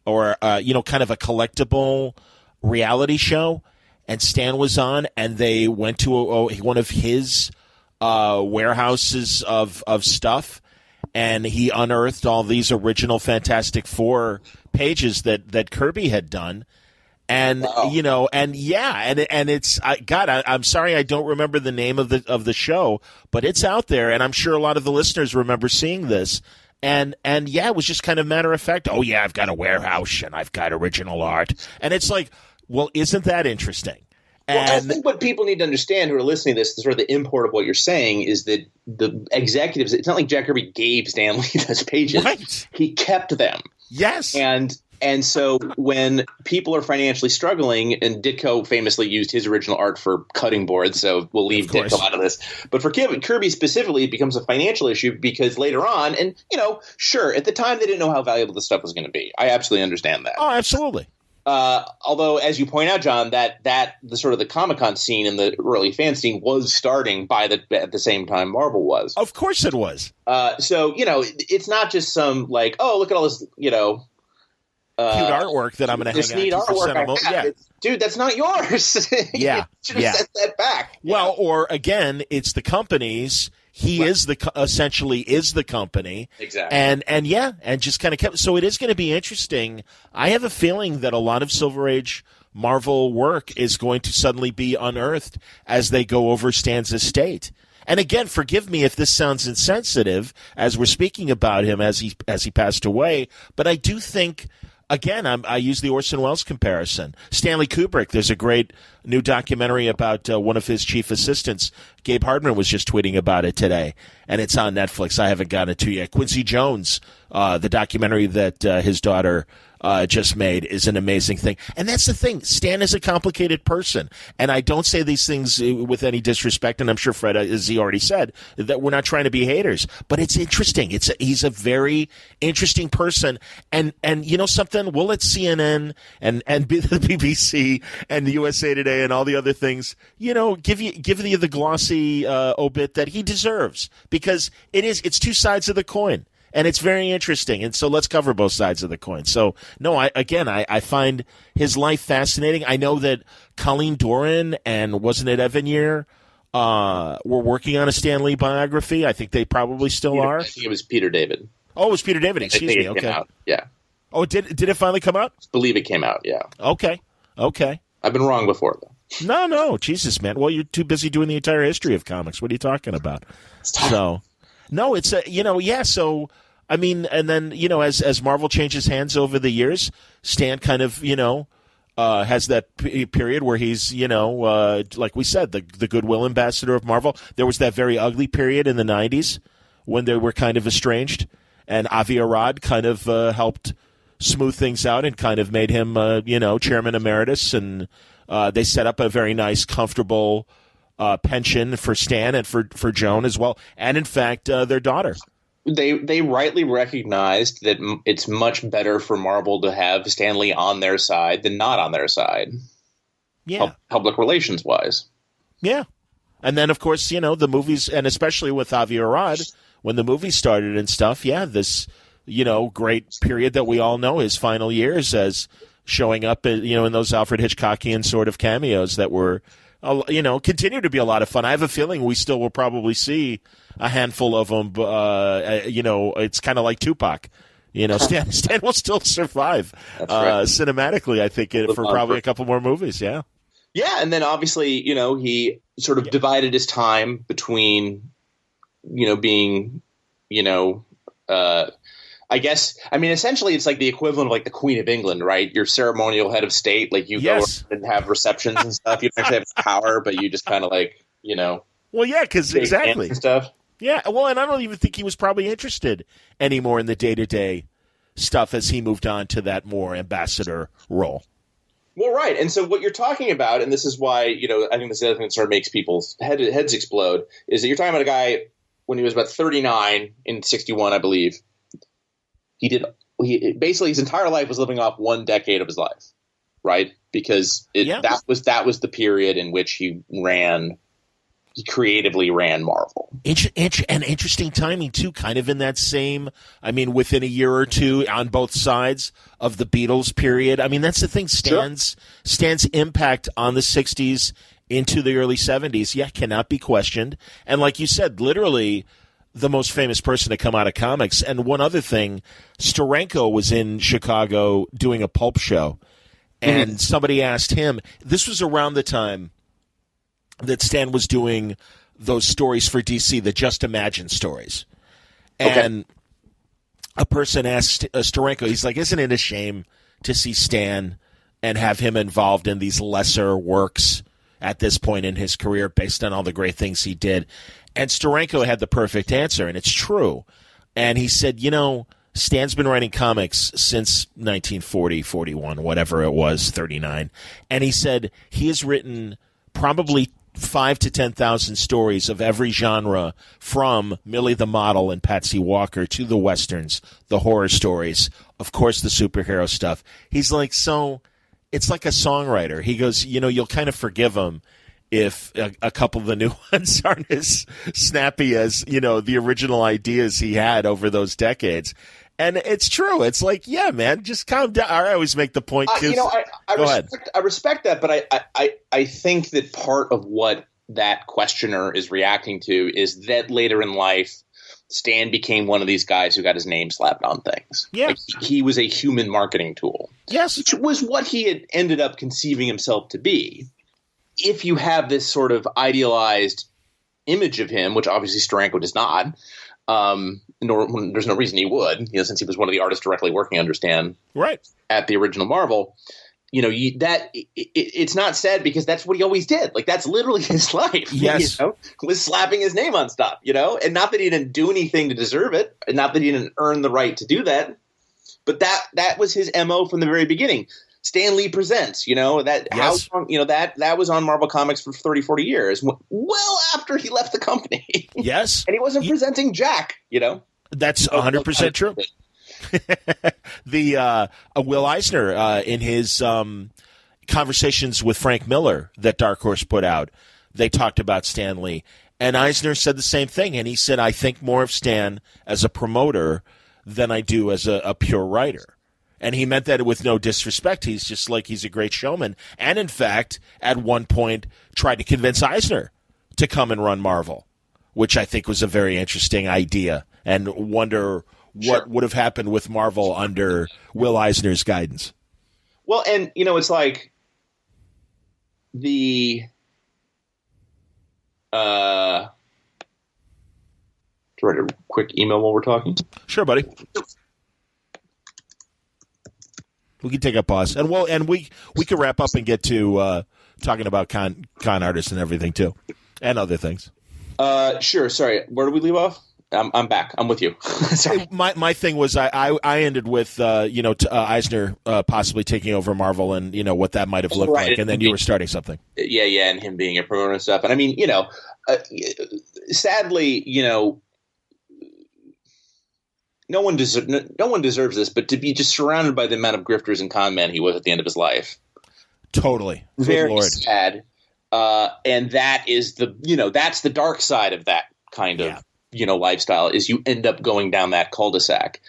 or, you know, kind of a collectible reality show. And Stan was on, and they went to one of his warehouses of stuff, and he unearthed all these original Fantastic Four pages that Kirby had done. And you know, and it's I'm sorry I don't remember the name of the show, but it's out there, and I'm sure a lot of the listeners remember seeing this. And it was just kind of matter of fact. Oh yeah, I've got a warehouse and I've got original art, and it's like, well, isn't that interesting? Well, I think what people need to understand who are listening to this, sort of the import of what you're saying, is that the executives, it's not like Jack Kirby gave Stan Lee those pages. Right. He kept them. Yes. And so when people are financially struggling, and Ditko famously used his original art for cutting boards, so we'll leave Ditko out of this. But for Kirby specifically, it becomes a financial issue because later on, and, you know, sure, at the time they didn't know how valuable the stuff was going to be. I absolutely understand that. Oh, absolutely. Although, as you point out, John, that the sort of the Comic-Con scene and the early fan scene was starting at the same time Marvel was. Of course it was. So, it's not just some like, oh, look at all this, cute artwork that I'm going to hang on to for sentimental. Yeah. Dude, that's not yours. Yeah. You should have sent that back. Well, or again, it's the company's. He is essentially is the company. Exactly. And just kind of kept. So it is going to be interesting. I have a feeling that a lot of Silver Age Marvel work is going to suddenly be unearthed as they go over Stan's estate. And again, forgive me if this sounds insensitive as we're speaking about him as he passed away, but I do think. Again, I use the Orson Welles comparison. Stanley Kubrick, there's a great new documentary about one of his chief assistants. Gabe Hardman was just tweeting about it today, and it's on Netflix. I haven't gotten it to yet. Quincy Jones, the documentary that his daughter just made, is an amazing thing. And that's the thing. Stan is a complicated person, and I don't say these things with any disrespect, and I'm sure Fred, as he already said, that we're not trying to be haters, but it's interesting. He's a very interesting person, and you know something? We'll let CNN and the BBC and the USA Today and all the other things, give you the glossy obit that he deserves, because it's two sides of the coin. And it's very interesting. And so let's cover both sides of the coin. So, no, I find his life fascinating. I know that Colleen Doran and wasn't it Evan Year were working on a Stan Lee biography. I think they probably still are. I think it was Peter David. Oh, it was Peter David. Excuse me. Okay. Came out. Yeah. Oh, did it finally come out? I believe it came out, yeah. Okay. I've been wrong before, though. No. Jesus, man. Well, you're too busy doing the entire history of comics. What are you talking about? So, no, it's so... I mean, and then, as Marvel changes hands over the years, Stan kind of, has that period where he's, like we said, the goodwill ambassador of Marvel. There was that very ugly period in the 90s when they were kind of estranged, and Avi Arad kind of helped smooth things out and kind of made him, chairman emeritus, and they set up a very nice, comfortable pension for Stan and for Joan as well, and, in fact, their daughter. They rightly recognized that it's much better for Marvel to have Stan Lee on their side than not on their side. Yeah. Public relations wise. Yeah. And then, of course, the movies, and especially with Avi Arad, when the movies started and stuff, this, great period that we all know, his final years as showing up, in those Alfred Hitchcockian sort of cameos that were, continue to be a lot of fun. I have a feeling we still will probably see a handful of them. It's kind of like Tupac. Stan will still survive cinematically, I think, for probably a couple more movies. Yeah. Yeah. And then obviously, he sort of divided his time between, being, essentially it's like the equivalent of like the Queen of England, right? Your ceremonial head of state, like you go and have receptions and stuff. You don't actually have power, but you just kind of like, Well, yeah, because exactly. Stuff. Yeah, well, and I don't even think he was probably interested anymore in the day-to-day stuff as he moved on to that more ambassador role. Well, right. And so what you're talking about, and this is why, I think this is the other thing that sort of makes people's heads explode, is that you're talking about a guy when he was about 39 in 61, I believe. He basically his entire life was living off one decade of his life, right? Because that was the period in which he creatively ran Marvel. And interesting timing, too, kind of in that same, within a year or two on both sides of the Beatles period. That's the thing. Stan's impact on the 60s into the early 70s, cannot be questioned. And like you said, literally the most famous person to come out of comics. And one other thing, Steranko was in Chicago doing a pulp show, and somebody asked him, this was around the time that Stan was doing those stories for DC, the Just Imagine stories. And a person asked Steranko, he's like, isn't it a shame to see Stan and have him involved in these lesser works at this point in his career based on all the great things he did? And Steranko had the perfect answer, and it's true. And he said, Stan's been writing comics since 1940, 41, whatever it was, 39. And he said he has written probably 5,000 to 10,000 stories of every genre, from Millie the Model and Patsy Walker to the Westerns, the horror stories, of course the superhero stuff. He's like, so it's like a songwriter. He goes, you'll kind of forgive him if a couple of the new ones aren't as snappy as, the original ideas he had over those decades. And it's true. It's like, yeah, man, just calm down. I always make the point. I respect that, but I think that part of what that questioner is reacting to is that later in life, Stan became one of these guys who got his name slapped on things. Yeah. Like, he was a human marketing tool. Yes. Which was what he had ended up conceiving himself to be. If you have this sort of idealized image of him, which obviously Steranko does not, nor there's no reason he would, since he was one of the artists directly working under Stan at the original Marvel. It's not said because that's what he always did. Like, that's literally his life. Yes, was slapping his name on stuff. And not that he didn't do anything to deserve it, and not that he didn't earn the right to do that, but that was his MO from the very beginning. Stan Lee Presents, that was on Marvel Comics for 30, 40 years, well after he left the company. Yes. And he wasn't presenting Jack, That's 100% true. The Will Eisner in his conversations with Frank Miller that Dark Horse put out, they talked about Stan Lee. And Eisner said the same thing. And he said, I think more of Stan as a promoter than I do as a pure writer. And he meant that with no disrespect. He's just like, he's a great showman. And in fact, at one point, tried to convince Eisner to come and run Marvel, which I think was a very interesting idea. And wonder what would have happened with Marvel under Will Eisner's guidance. Well, and, it's like the do you write a quick email while we're talking? Sure, buddy. We can take a pause, and we can wrap up and get to talking about con artists and everything too, and other things. Sure. Sorry, where did we leave off? I'm back. I'm with you. Sorry. My thing was I ended with Eisner possibly taking over Marvel and what that might have looked like, and then you were starting something. Yeah, and him being a promoter and stuff. And I mean, sadly, no one deserves this, but to be just surrounded by the amount of grifters and con men he was at the end of his life. Totally. Very sad. And that is that's the dark side of that kind of, lifestyle, is you end up going down that cul-de-sac.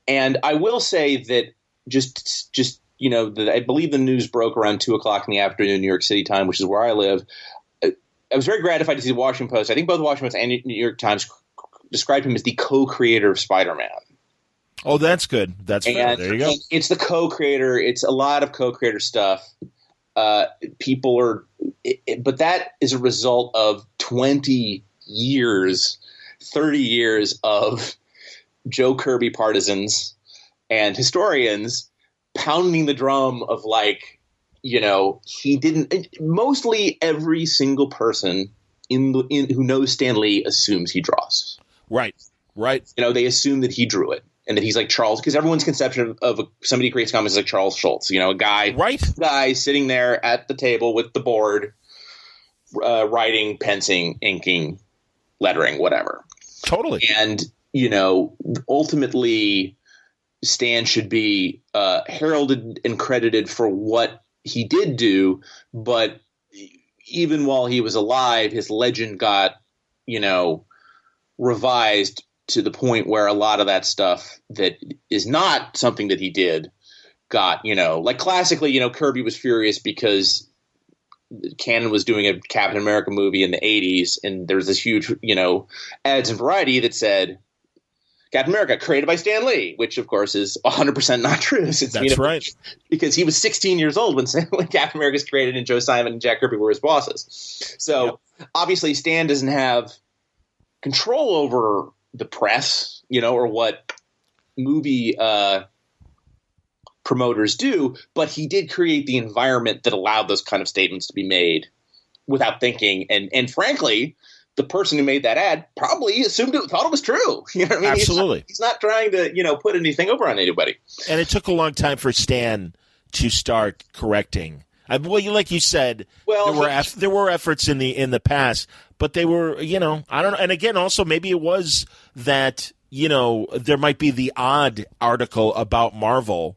And I will say that just that I believe the news broke around 2:00 in the afternoon, New York City time, which is where I live. I was very gratified to see the Washington Post. I think both the Washington Post and New York Times described him as the co-creator of Spider-Man. Oh, that's good. That's fair. There you go. It's the co-creator. It's a lot of co-creator stuff. But that is a result of 20 years, 30 years of Joe Kirby partisans and historians pounding the drum of he didn't. Mostly every single person who knows Stan Lee assumes he draws. Right. They assume that he drew it. And that he's like Charles, because everyone's conception of somebody who creates comics is like Charles Schultz, a guy sitting there at the table with the board, writing, pencing, inking, lettering, whatever. Totally. And, ultimately Stan should be heralded and credited for what he did do. But even while he was alive, his legend got, revised to the point where a lot of that stuff that is not something that he did got, classically, Kirby was furious because Canon was doing a Captain America movie in the 80s, and there's this huge, ads in Variety that said Captain America created by Stan Lee, which of course is 100% not true. That's right. Because he was 16 years old when Captain America was created, and Joe Simon and Jack Kirby were his bosses. So obviously Stan doesn't have control over the press, or what movie promoters do, but he did create the environment that allowed those kind of statements to be made without thinking. And frankly, the person who made that ad probably thought it was true. You know what I mean? Absolutely. He's not trying to, put anything over on anybody. And it took a long time for Stan to start correcting. Like you said, there were efforts in the past, but they were, I don't know. And again, also maybe it was that, there might be the odd article about Marvel,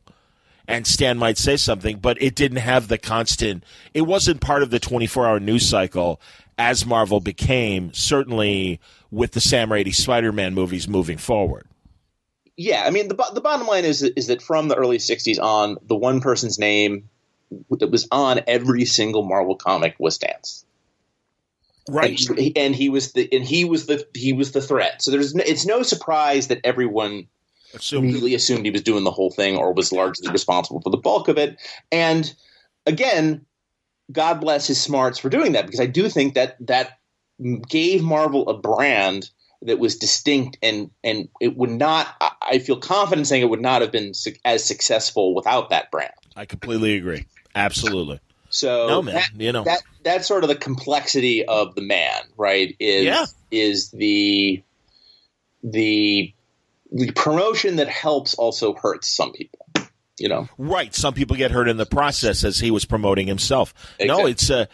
and Stan might say something, but it didn't have the constant. It wasn't part of the 24-hour news cycle as Marvel became, certainly with the Sam Raimi Spider-Man movies moving forward. Yeah, I mean, the bottom line is that from the early 60s on, the one person's name that was on every single Marvel comic was Stan's. Right, and he was the threat. So it's no surprise that everyone immediately assumed he was doing the whole thing or was largely responsible for the bulk of it. And again, God bless his smarts for doing that, because I do think that gave Marvel a brand that was distinct, and it would not. I feel confident saying it would not have been as successful without that brand. I completely agree. Absolutely. So no, man, that's sort of the complexity of the man, right? Is the promotion that helps also hurts some people. Right. Some people get hurt in the process as he was promoting himself. Exactly. No, it's a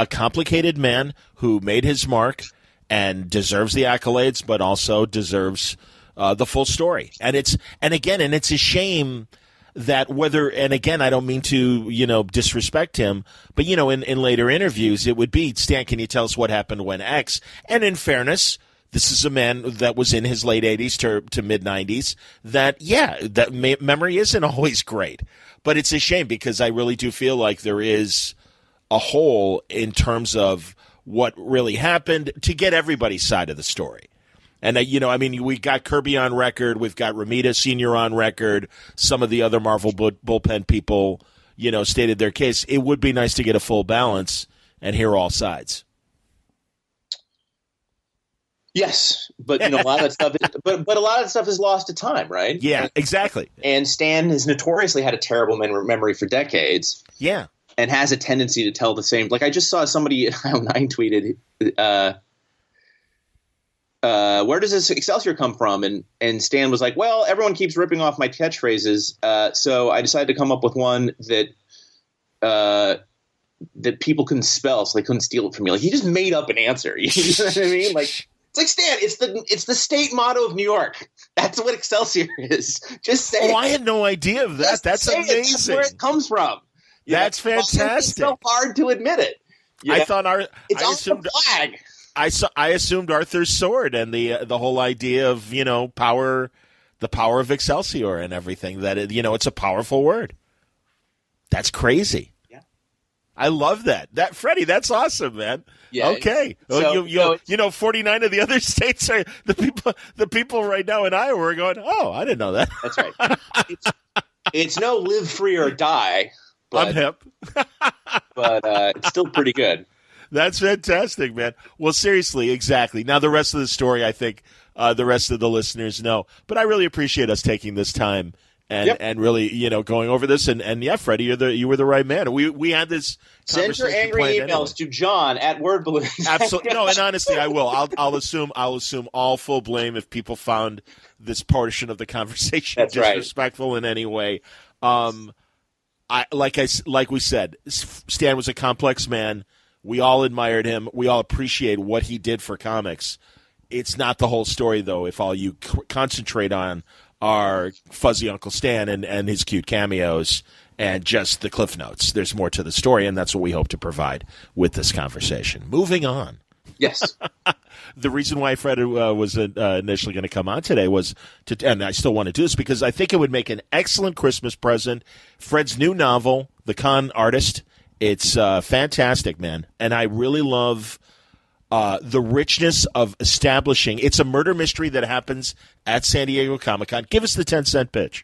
complicated man who made his mark and deserves the accolades, but also deserves the full story. And it's a shame that and again, I don't mean to, disrespect him, but, in later interviews, it would be, Stan, can you tell us what happened when X? And in fairness, this is a man that was in his late 80s to mid 90s that memory isn't always great, but it's a shame because I really do feel like there is a hole in terms of what really happened to get everybody's side of the story. And, we got Kirby on record. We've got Romita Sr. on record. Some of the other Marvel bullpen people, stated their case. It would be nice to get a full balance and hear all sides. Yes, but a lot of that stuff. But a lot of that stuff is lost to time, right? Yeah, exactly. And Stan has notoriously had a terrible memory for decades. Yeah, and has a tendency to tell the same. Like I just saw somebody at Aisle 9 tweeted, "Where does this Excelsior come from?" And Stan was like, "Well, everyone keeps ripping off my catchphrases, so I decided to come up with one that people couldn't spell, so they couldn't steal it from me." Like he just made up an answer. You know what I mean? Like. It's like, Stan, it's the state motto of New York. That's what Excelsior is. Just say it. I had no idea of that. That's amazing. That's where it comes from. That's fantastic. It's so hard to admit it. It's on the flag. I assumed Arthur's sword and the whole idea of, power, the power of Excelsior and everything, that it's a powerful word. That's crazy. Yeah. I love that. Freddie, that's awesome, man. Yeah, okay. So, 49 of the other states are the people right now in Iowa are going, "Oh, I didn't know that." That's right. It's no live free or die. But, I'm hip. but it's still pretty good. That's fantastic, man. Well, seriously, exactly. Now, the rest of the story, I think the rest of the listeners know. But I really appreciate us taking this time and really, going over this. And yeah, Freddie, you were the right man. We had this. Send your angry emails to John at WordBalloons. Absolutely. No, and honestly, I will. I'll assume all full blame if people found this portion of the conversation disrespectful in any way. Like we said, Stan was a complex man. We all admired him. We all appreciate what he did for comics. It's not the whole story, though, if all you concentrate on are Fuzzy Uncle Stan and his cute cameos and just the Cliff Notes. There's more to the story, and that's what we hope to provide with this conversation. Moving on. Yes. The reason why Fred was initially going to come on today was and I still want to do this because I think it would make an excellent Christmas present. Fred's new novel, The Con Artist. It's fantastic, man. And I really love the richness of establishing. It's a murder mystery that happens at San Diego Comic-Con. Give us the 10-cent pitch.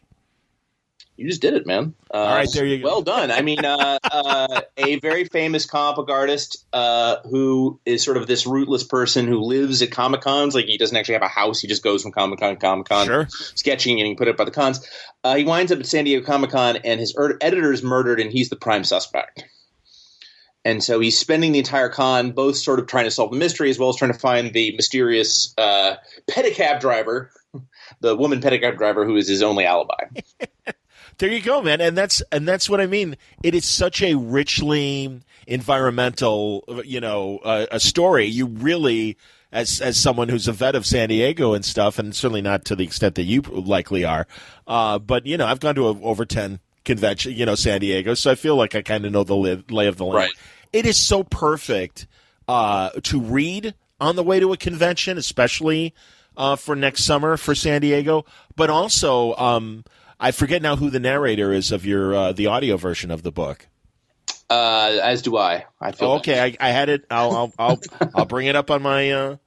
You just did it, man. All right, there you go. Well done. I mean, a very famous comic book artist who is sort of this rootless person who lives at Comic Cons. Like, he doesn't actually have a house. He just goes from Comic Con to Comic Con, sure, sketching and he put it up by the cons. He winds up at San Diego Comic Con, and his editor is murdered, and he's the prime suspect. And so he's spending the entire con both sort of trying to solve the mystery as well as trying to find the mysterious pedicab driver, the woman pedicab driver who is his only alibi. There you go, man, and that's what I mean. It is such a richly environmental, a story. You really, as someone who's a vet of San Diego and stuff, and certainly not to the extent that you likely are, but I've gone to over 10 convention, San Diego. So I feel like I kind of know the lay of the land. Right. It is so perfect to read on the way to a convention, especially for next summer for San Diego. But also, I forget now who the narrator is of the audio version of the book. As do I. I feel okay. I had it. I'll bring it up on my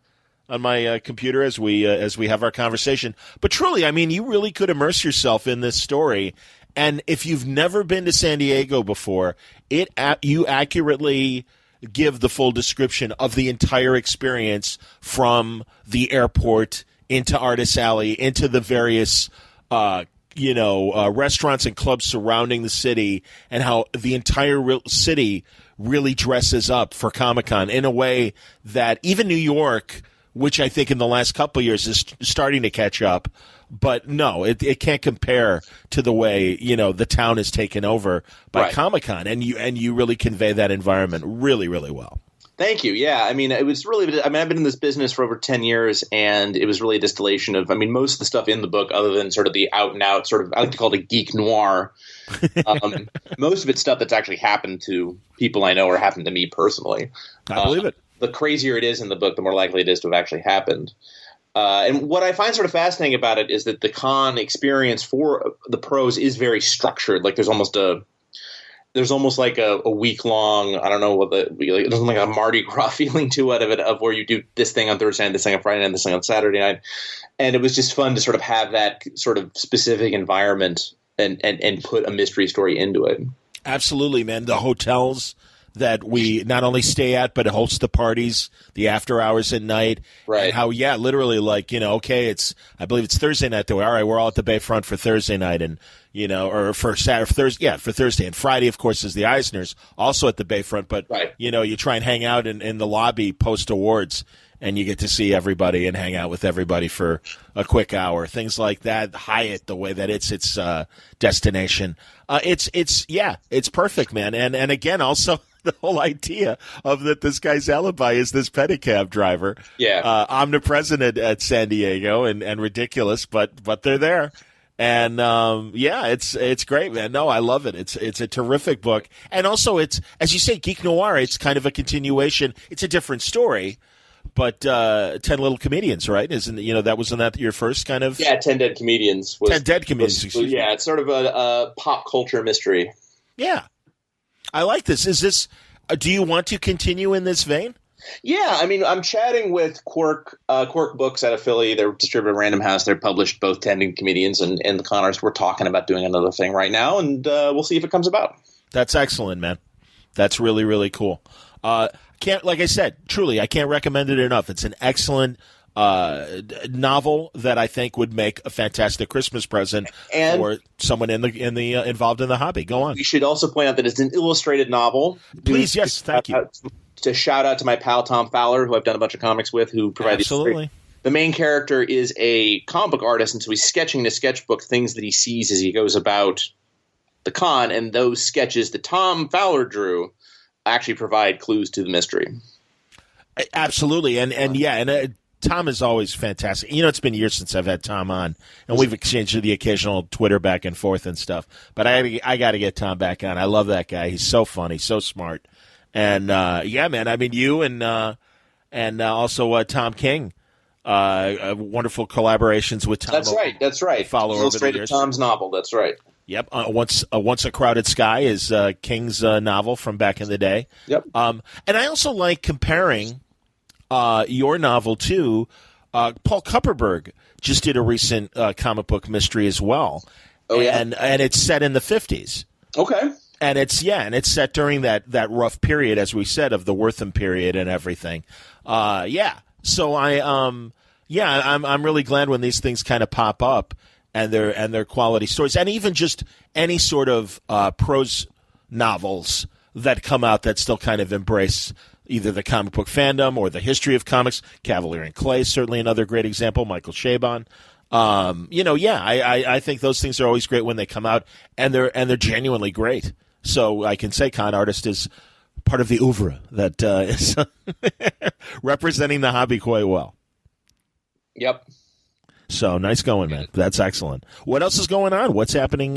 computer as we have our conversation. But truly, I mean, you really could immerse yourself in this story. And if you've never been to San Diego before, you accurately give the full description of the entire experience from the airport into Artist Alley, into the various restaurants and clubs surrounding the city, and how the entire city really dresses up for Comic-Con in a way that even New York, which I think in the last couple of years is starting to catch up, but no, it can't compare to the way, the town is taken over by Right. Comic-Con, and you really convey that environment really, really well. Thank you. Yeah, I mean, it was really. I mean, I've been in this business for over 10 years, and it was really a distillation of. I mean, most of the stuff in the book, other than sort of the out and out sort of, I like to call it a geek noir. Most of it's stuff that's actually happened to people I know or happened to me personally. I believe it. The crazier it is in the book, the more likely it is to have actually happened. And what I find sort of fascinating about it is that the con experience for the pros is very structured. Like there's almost like a week long, I don't know there's like a Mardi Gras feeling to it of where you do this thing on Thursday night, this thing on Friday night, this thing on Saturday night. And it was just fun to sort of have that sort of specific environment and put a mystery story into it. Absolutely, man. The hotels that we not only stay at, but host the parties, the after hours at night. Right. And how, literally okay, I believe it's Thursday night though. All right, we're all at the Bayfront for Thursday night and, or for Saturday, for Thursday. And Friday, of course, is the Eisners, also at the Bayfront. But, right. You try and hang out in the lobby post awards and you get to see everybody and hang out with everybody for a quick hour. Things like that. Hyatt, the way that it's destination. It's perfect, man. And again, also the whole idea of that this guy's alibi is this pedicab driver. Yeah. Omnipresent at San Diego and ridiculous, but they're there. And it's great, man. No, I love it. It's a terrific book. And also it's, as you say, geek noir, it's kind of a continuation. It's a different story. But 10 Little Comedians, right? Wasn't that your first kind of? Yeah, 10 Dead Comedians. 10 Dead Comedians, excuse me. Yeah, it's sort of a pop culture mystery. Yeah. I like this. Is this, do you want to continue in this vein? Yeah, I mean, I'm chatting with Quirk Books out of Philly. They're distributed at Random House. They're published both 10 Dead Comedians and the Con Artists. We're talking about doing another thing right now, and we'll see if it comes about. That's excellent, man. That's really, really cool. Like I said, truly, I can't recommend it enough. It's an excellent novel that I think would make a fantastic Christmas present for someone in the involved in the hobby. Go on. We should also point out that it's an illustrated novel. Please, yes, thank you. To shout out to my pal Tom Fowler, who I've done a bunch of comics with, who provided absolutely. The main character is a comic book artist, and so he's sketching in a sketchbook things that he sees as he goes about the con, and those sketches that Tom Fowler drew actually provide clues to the mystery. Absolutely, and Tom is always fantastic. It's been years since I've had Tom on, and we've exchanged the occasional Twitter back and forth and stuff. But I got to get Tom back on. I love that guy. He's so funny, so smart, and man. I mean, you and also Tom King, wonderful collaborations with Tom. That's right. Follow over the years. Tom's novel. That's right. Yep. Once a Crowded Sky is King's novel from back in the day. Yep. And I also like comparing your novel to Paul Kupperberg just did a recent comic book mystery as well. Oh yeah. And it's set in the 50s. Okay. And it's set during that rough period, as we said, of the Wortham period and everything. So I'm really glad when these things kind of pop up. And their quality stories, and even just any sort of prose novels that come out that still kind of embrace either the comic book fandom or the history of comics. Cavalier and Clay, certainly another great example. Michael Chabon. I think those things are always great when they come out, and they're genuinely great. So I can say Con Artist is part of the oeuvre that is representing the hobby quite well. Yep. So nice going, man. That's excellent. What else is going on? What's happening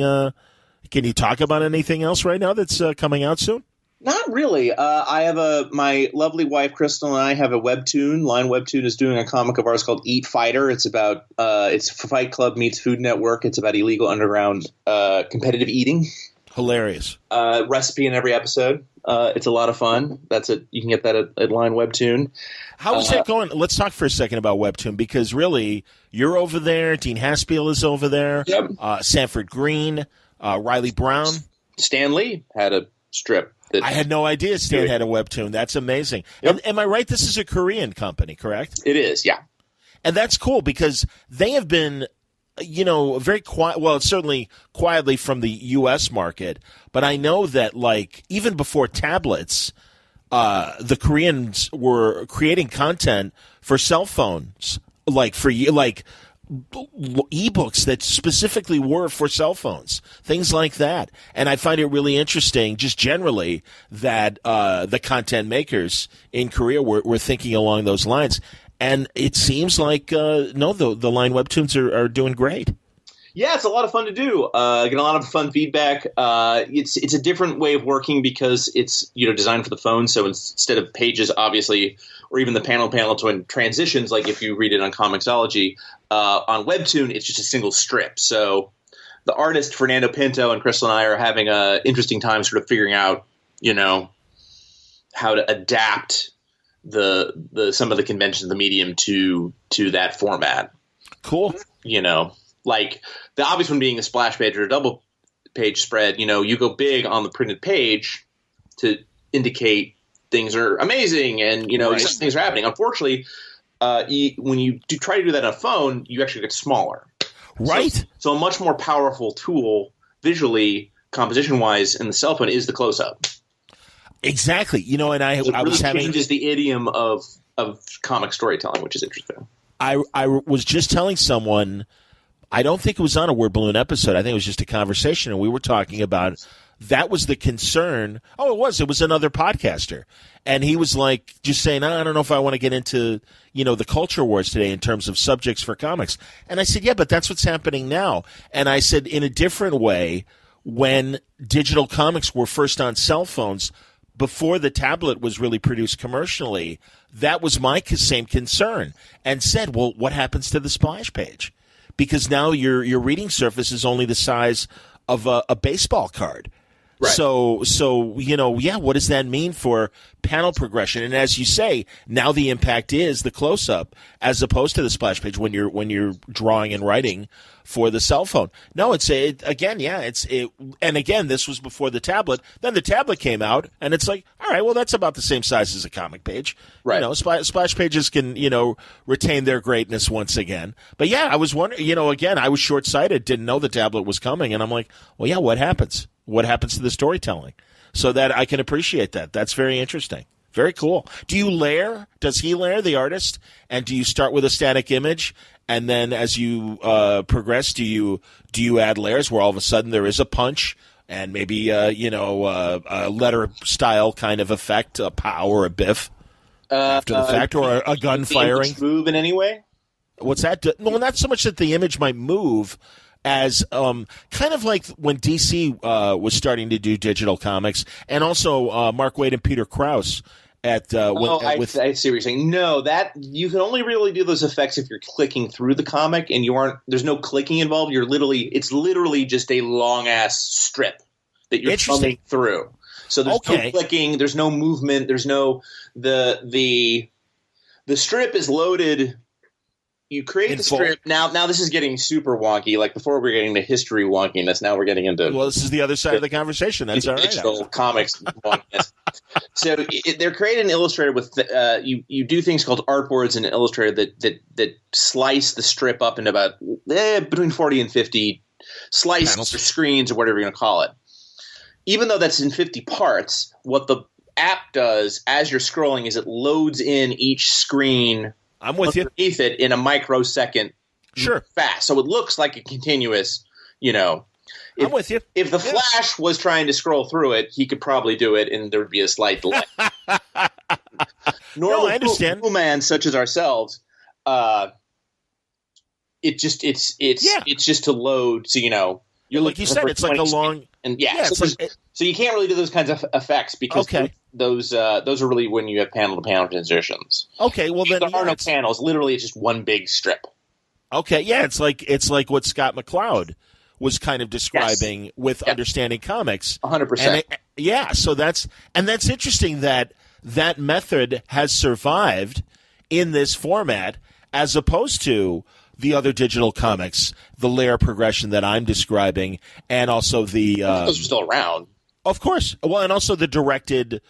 Can you talk about anything else right now that's coming out soon? Not really. I have my lovely wife Crystal and I have a webtoon. Line Webtoon is doing a comic of ours called Eat Fighter. It's about it's Fight Club meets Food Network. It's about illegal underground competitive eating. Hilarious. Recipe in every episode. It's a lot of fun. That's it. You can get that at Line Webtoon. How is that going? Let's talk for a second about Webtoon, because really, you're over there. Dean Haspiel is over there. Yep. Sanford Green, Riley Brown. Stan Lee had a strip. I had no idea Stan had a Webtoon. That's amazing. Yep. And, am I right? This is a Korean company, correct? It is, yeah. And that's cool because they have been, very quiet. Well, it's certainly quietly from the U.S. market, but I know that, like, even before tablets, the Koreans were creating content for cell phones, like ebooks that specifically were for cell phones, things like that. And I find it really interesting, just generally, that the content makers in Korea were thinking along those lines. And it seems like, the Line Webtoons are doing great. Yeah, it's a lot of fun to do. Get a lot of fun feedback. It's a different way of working because it's designed for the phone. So instead of pages, obviously, or even the panel to transitions, like if you read it on Comixology, on Webtoon, it's just a single strip. So the artist Fernando Pinto and Crystal and I are having an interesting time sort of figuring out, how to adapt the some of the conventions of the medium to that format. Cool. Like the obvious one being a splash page or a double page spread, you go big on the printed page to indicate things are amazing and, right. Things are happening. Unfortunately, when you try to do that on a phone, you actually get smaller. Right. So a much more powerful tool visually, composition-wise, in the cell phone is the close-up. Exactly. And I really was having changes the idiom of comic storytelling, which is interesting. I was just telling someone, I don't think it was on a Word Balloon episode. I think it was just a conversation, and we were talking about that was the concern. Oh, it was another podcaster. And he was like, just saying, I don't know if I want to get into, the culture wars today in terms of subjects for comics. And I said, yeah, but that's what's happening now. And I said, in a different way, when digital comics were first on cell phones, before the tablet was really produced commercially, that was my same concern. And said, well, what happens to the splash page? Because now your reading surface is only the size of a baseball card. Right. So what does that mean for panel progression? And as you say, now the impact is the close-up as opposed to the splash page when you're drawing and writing for the cell phone. No, and again, this was before the tablet. Then the tablet came out, and it's like, all right, well, that's about the same size as a comic page. Right. Splash pages can, retain their greatness once again. But yeah, I was wondering, again, I was short-sighted, didn't know the tablet was coming, and I'm like, well, yeah, what happens? What happens to the storytelling? So that I can appreciate that. That's very interesting. Very cool. Do you layer? Does he layer, the artist? And do you start with a static image, and then as you progress, do you add layers where all of a sudden there is a punch and maybe a letter style kind of effect, a pow or a biff after the fact, or a gun firing? Move in any way? What's that? Well, not so much that the image might move, as kind of like when DC was starting to do digital comics, and also Mark Waid and Peter Krause at I see what you're saying. No, that you can only really do those effects if you're clicking through the comic, and there's no clicking involved. It's literally just a long ass strip that you're thumbing through. So there's no clicking, there's no movement, there's no the strip is loaded. You create the strip. Now this is getting super wonky. Like before, we were getting the history wonkiness. Now we're getting into. Well, this is the other side of the conversation. That's all right. Digital comics wonkiness. So they're created in Illustrator with you do things called artboards in Illustrator that slice the strip up into about between 40 and 50 slices or screens or whatever you're going to call it. Even though that's in 50 parts, what the app does as you're scrolling is it loads in each screen. I'm with you. Underneath it in a microsecond. Sure. Fast. So it looks like a continuous, I'm with you. If the Flash was trying to scroll through it, he could probably do it and there would be a slight delay. Normal I understand. Man such as ourselves, it's just to load. So, like you said, it's like a long. And so you can't really do those kinds of effects because those are really when you have panel to panel transitions. Okay, well then there are no panels. Literally, it's just one big strip. Okay, yeah, it's like what Scott McCloud was kind of describing with understanding comics. 100%. Yeah, so that's interesting that method has survived in this format as opposed to the other digital comics, the layer progression that I'm describing, and also the those are still around. Of course. Well, and also the directed,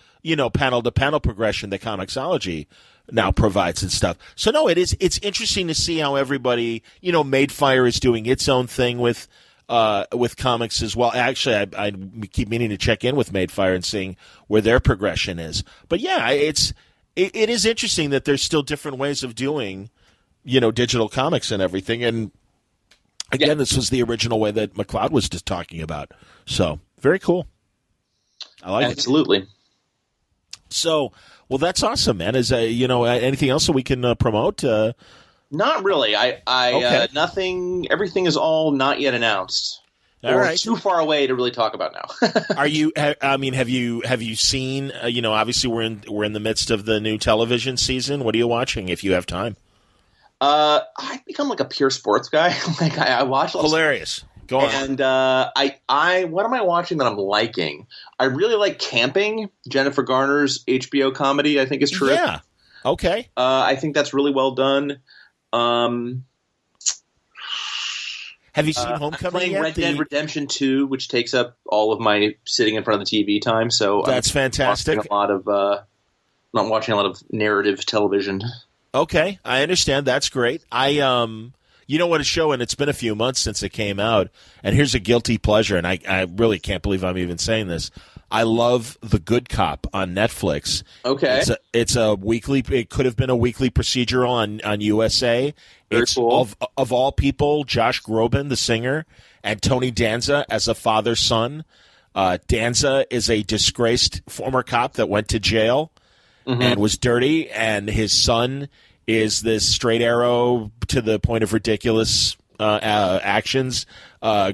panel to panel progression that Comixology now provides and stuff. So no, it's interesting to see how everybody, Madefire is doing its own thing with comics as well. Actually, I keep meaning to check in with Madefire and seeing where their progression is. But yeah, it is interesting that there's still different ways of doing, digital comics and everything. And again, this was the original way that McCloud was just talking about. So very cool. I like it. Absolutely. So, well, that's awesome, man. Is anything else that we can promote? Not really. Okay. Nothing. Everything is all not yet announced. All right. Too far away to really talk about now. Are you? I mean, have you seen? Obviously we're in the midst of the new television season. What are you watching if you have time? I've become like a pure sports guy. Like I watch hilarious. Go on. And I what am I watching that I'm liking? I really like Camping. Jennifer Garner's HBO comedy. I think is terrific. Yeah. Okay. I think that's really well done. Have you seen Homecoming I'm playing yet? Red Dead Redemption 2, which takes up all of my sitting in front of the TV time. So that's fantastic. Not watching a lot of narrative television. Okay, I understand. That's great. You know what a show, and it's been a few months since it came out, and here's a guilty pleasure, and I really can't believe I'm even saying this. I love The Good Cop on Netflix. Okay. It's a weekly, it could have been a weekly procedural on USA. Very it's cool. Of all people, Josh Groban, the singer, and Tony Danza as a father-son. Danza is a disgraced former cop that went to jail and was dirty, and his son is this straight arrow to the point of ridiculous actions.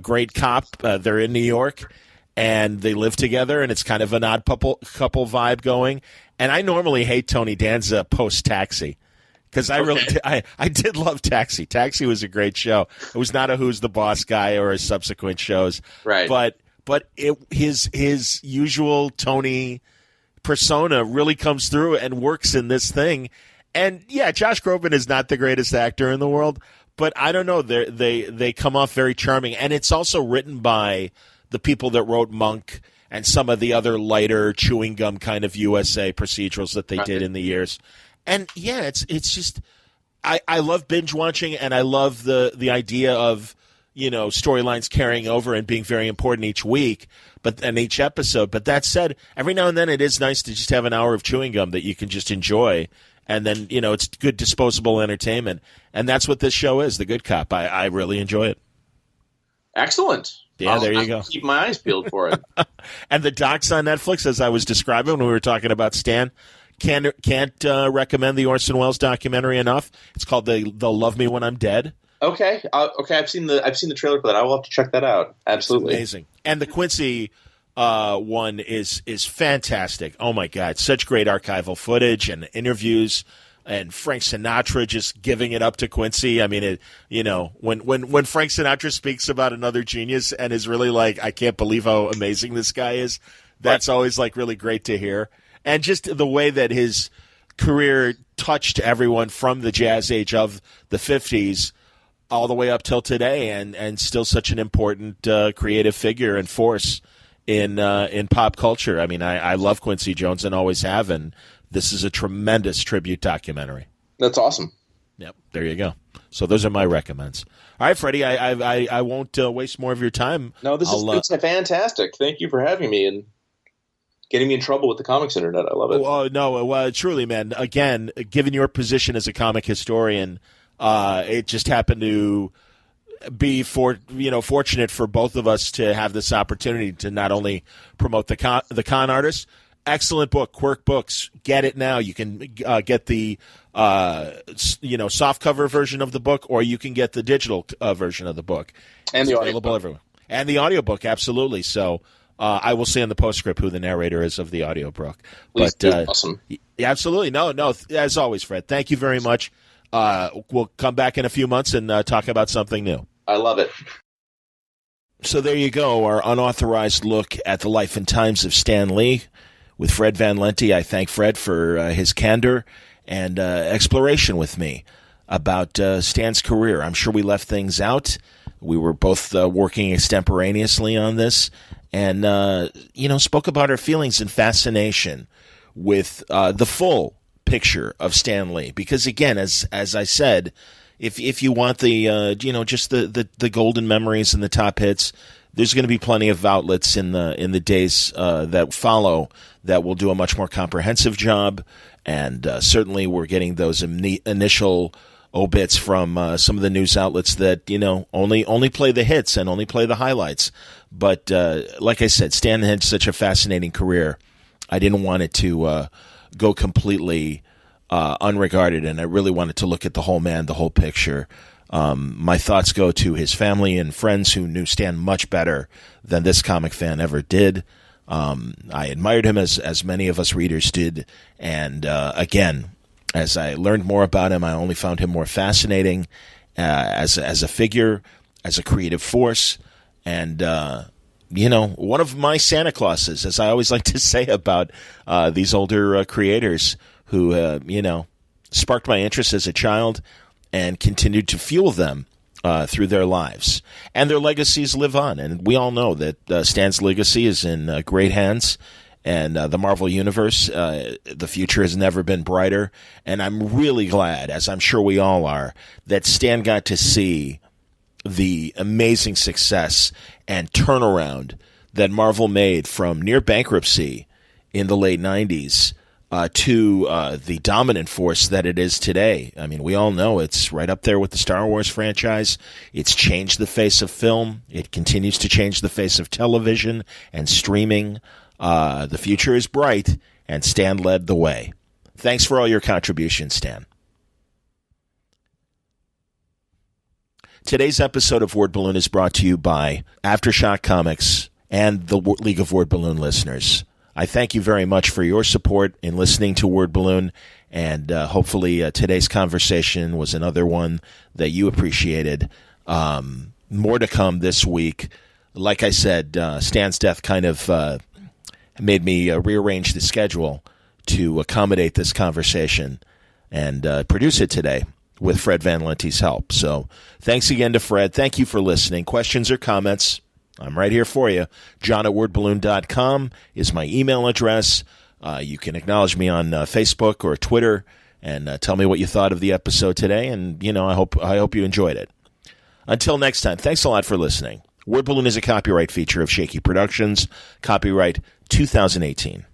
Great cop. They're in New York, and they live together, and it's kind of an odd couple vibe going. And I normally hate Tony Danza post-Taxi because I did love Taxi. Taxi was a great show. It was not a Who's the Boss guy or his subsequent shows, right? But his usual Tony persona really comes through and works in this thing. And yeah, Josh Groban is not the greatest actor in the world, but I don't know. They come off very charming, and it's also written by the people that wrote Monk and some of the other lighter chewing gum kind of USA procedurals that they did in the years. And yeah, it's just I love binge watching, and I love the idea of storylines carrying over and being very important each week, and each episode. But that said, every now and then it is nice to just have an hour of chewing gum that you can just enjoy. And then, it's good disposable entertainment. And that's what this show is, The Good Cop. I really enjoy it. Excellent. Yeah, there you go. Keep my eyes peeled for it. And the docs on Netflix, as I was describing when we were talking about Stan, can't recommend the Orson Welles documentary enough. It's called They'll Love Me When I'm Dead. Okay. I've seen the trailer for that. I will have to check that out. Absolutely. It's amazing. And the Quincy one is fantastic. Oh my God, such great archival footage and interviews, and Frank Sinatra just giving it up to Quincy. I mean, when Frank Sinatra speaks about another genius and is really like, I can't believe how amazing this guy is. That's always like really great to hear. And just the way that his career touched everyone from the jazz age of the 50s all the way up till today, and still such an important creative figure and force in pop culture. I mean, I love Quincy Jones and always have, and this is a tremendous tribute documentary. That's awesome. Yep, there you go. So those are my recommends. All right, Freddie, I won't waste more of your time. No, it's fantastic. Thank you for having me and getting me in trouble with the comics internet. I love it. Well, truly, man. Again, given your position as a comic historian, it just happened to be fortunate for both of us to have this opportunity to not only promote the con artist. Excellent book, Quirk Books. Get it now. You can get the soft cover version of the book, or you can get the digital version of the book. And it's the available audiobook. everywhere. And the audiobook, absolutely. So I will say in the postscript who the narrator is of the audiobook. Please do. Awesome. Absolutely. No, as always, Fred. Thank you very much. We'll come back in a few months and talk about something new. I love it. So there you go, our unauthorized look at the life and times of Stan Lee with Fred Van Lente. I thank Fred for his candor and exploration with me about Stan's career. I'm sure we left things out. We were both working extemporaneously on this and, spoke about our feelings and fascination with the full picture of Stan Lee. Because, again, as I said, if you want the, just the golden memories and the top hits, there's going to be plenty of outlets in the days that follow that will do a much more comprehensive job. And certainly we're getting those initial obits from some of the news outlets that, only play the hits and only play the highlights. But like I said, Stan had such a fascinating career. I didn't want it to go completely unregarded, and I really wanted to look at the whole man, the whole picture. My thoughts go to his family and friends who knew Stan much better than this comic fan ever did. I admired him as many of us readers did, and again, as I learned more about him, I only found him more fascinating as a figure, as a creative force, and one of my Santa Clauses, as I always like to say about these older creators who sparked my interest as a child and continued to fuel them through their lives. And their legacies live on, and we all know that Stan's legacy is in great hands. And the Marvel Universe, the future has never been brighter. And I'm really glad, as I'm sure we all are, that Stan got to see the amazing success and turnaround that Marvel made from near bankruptcy in the late 90s to the dominant force that it is today. I mean, we all know it's right up there with the Star Wars franchise. It's changed the face of film. It continues to change the face of television and streaming. The future is bright, and Stan led the way. Thanks for all your contributions, Stan. Today's episode of Word Balloon is brought to you by Aftershock Comics and the League of Word Balloon listeners. I thank you very much for your support in listening to Word Balloon, and hopefully today's conversation was another one that you appreciated. More to come this week. Like I said, Stan's death kind of made me rearrange the schedule to accommodate this conversation and produce it today with Fred Van Lente's help. So thanks again to Fred. Thank you for listening. Questions or comments, I'm right here for you. John@wordballoon.com is my email address. You can acknowledge me on Facebook or Twitter and tell me what you thought of the episode today. And, I hope you enjoyed it. Until next time, thanks a lot for listening. Word Balloon is a copyright feature of Shaky Productions. Copyright 2018.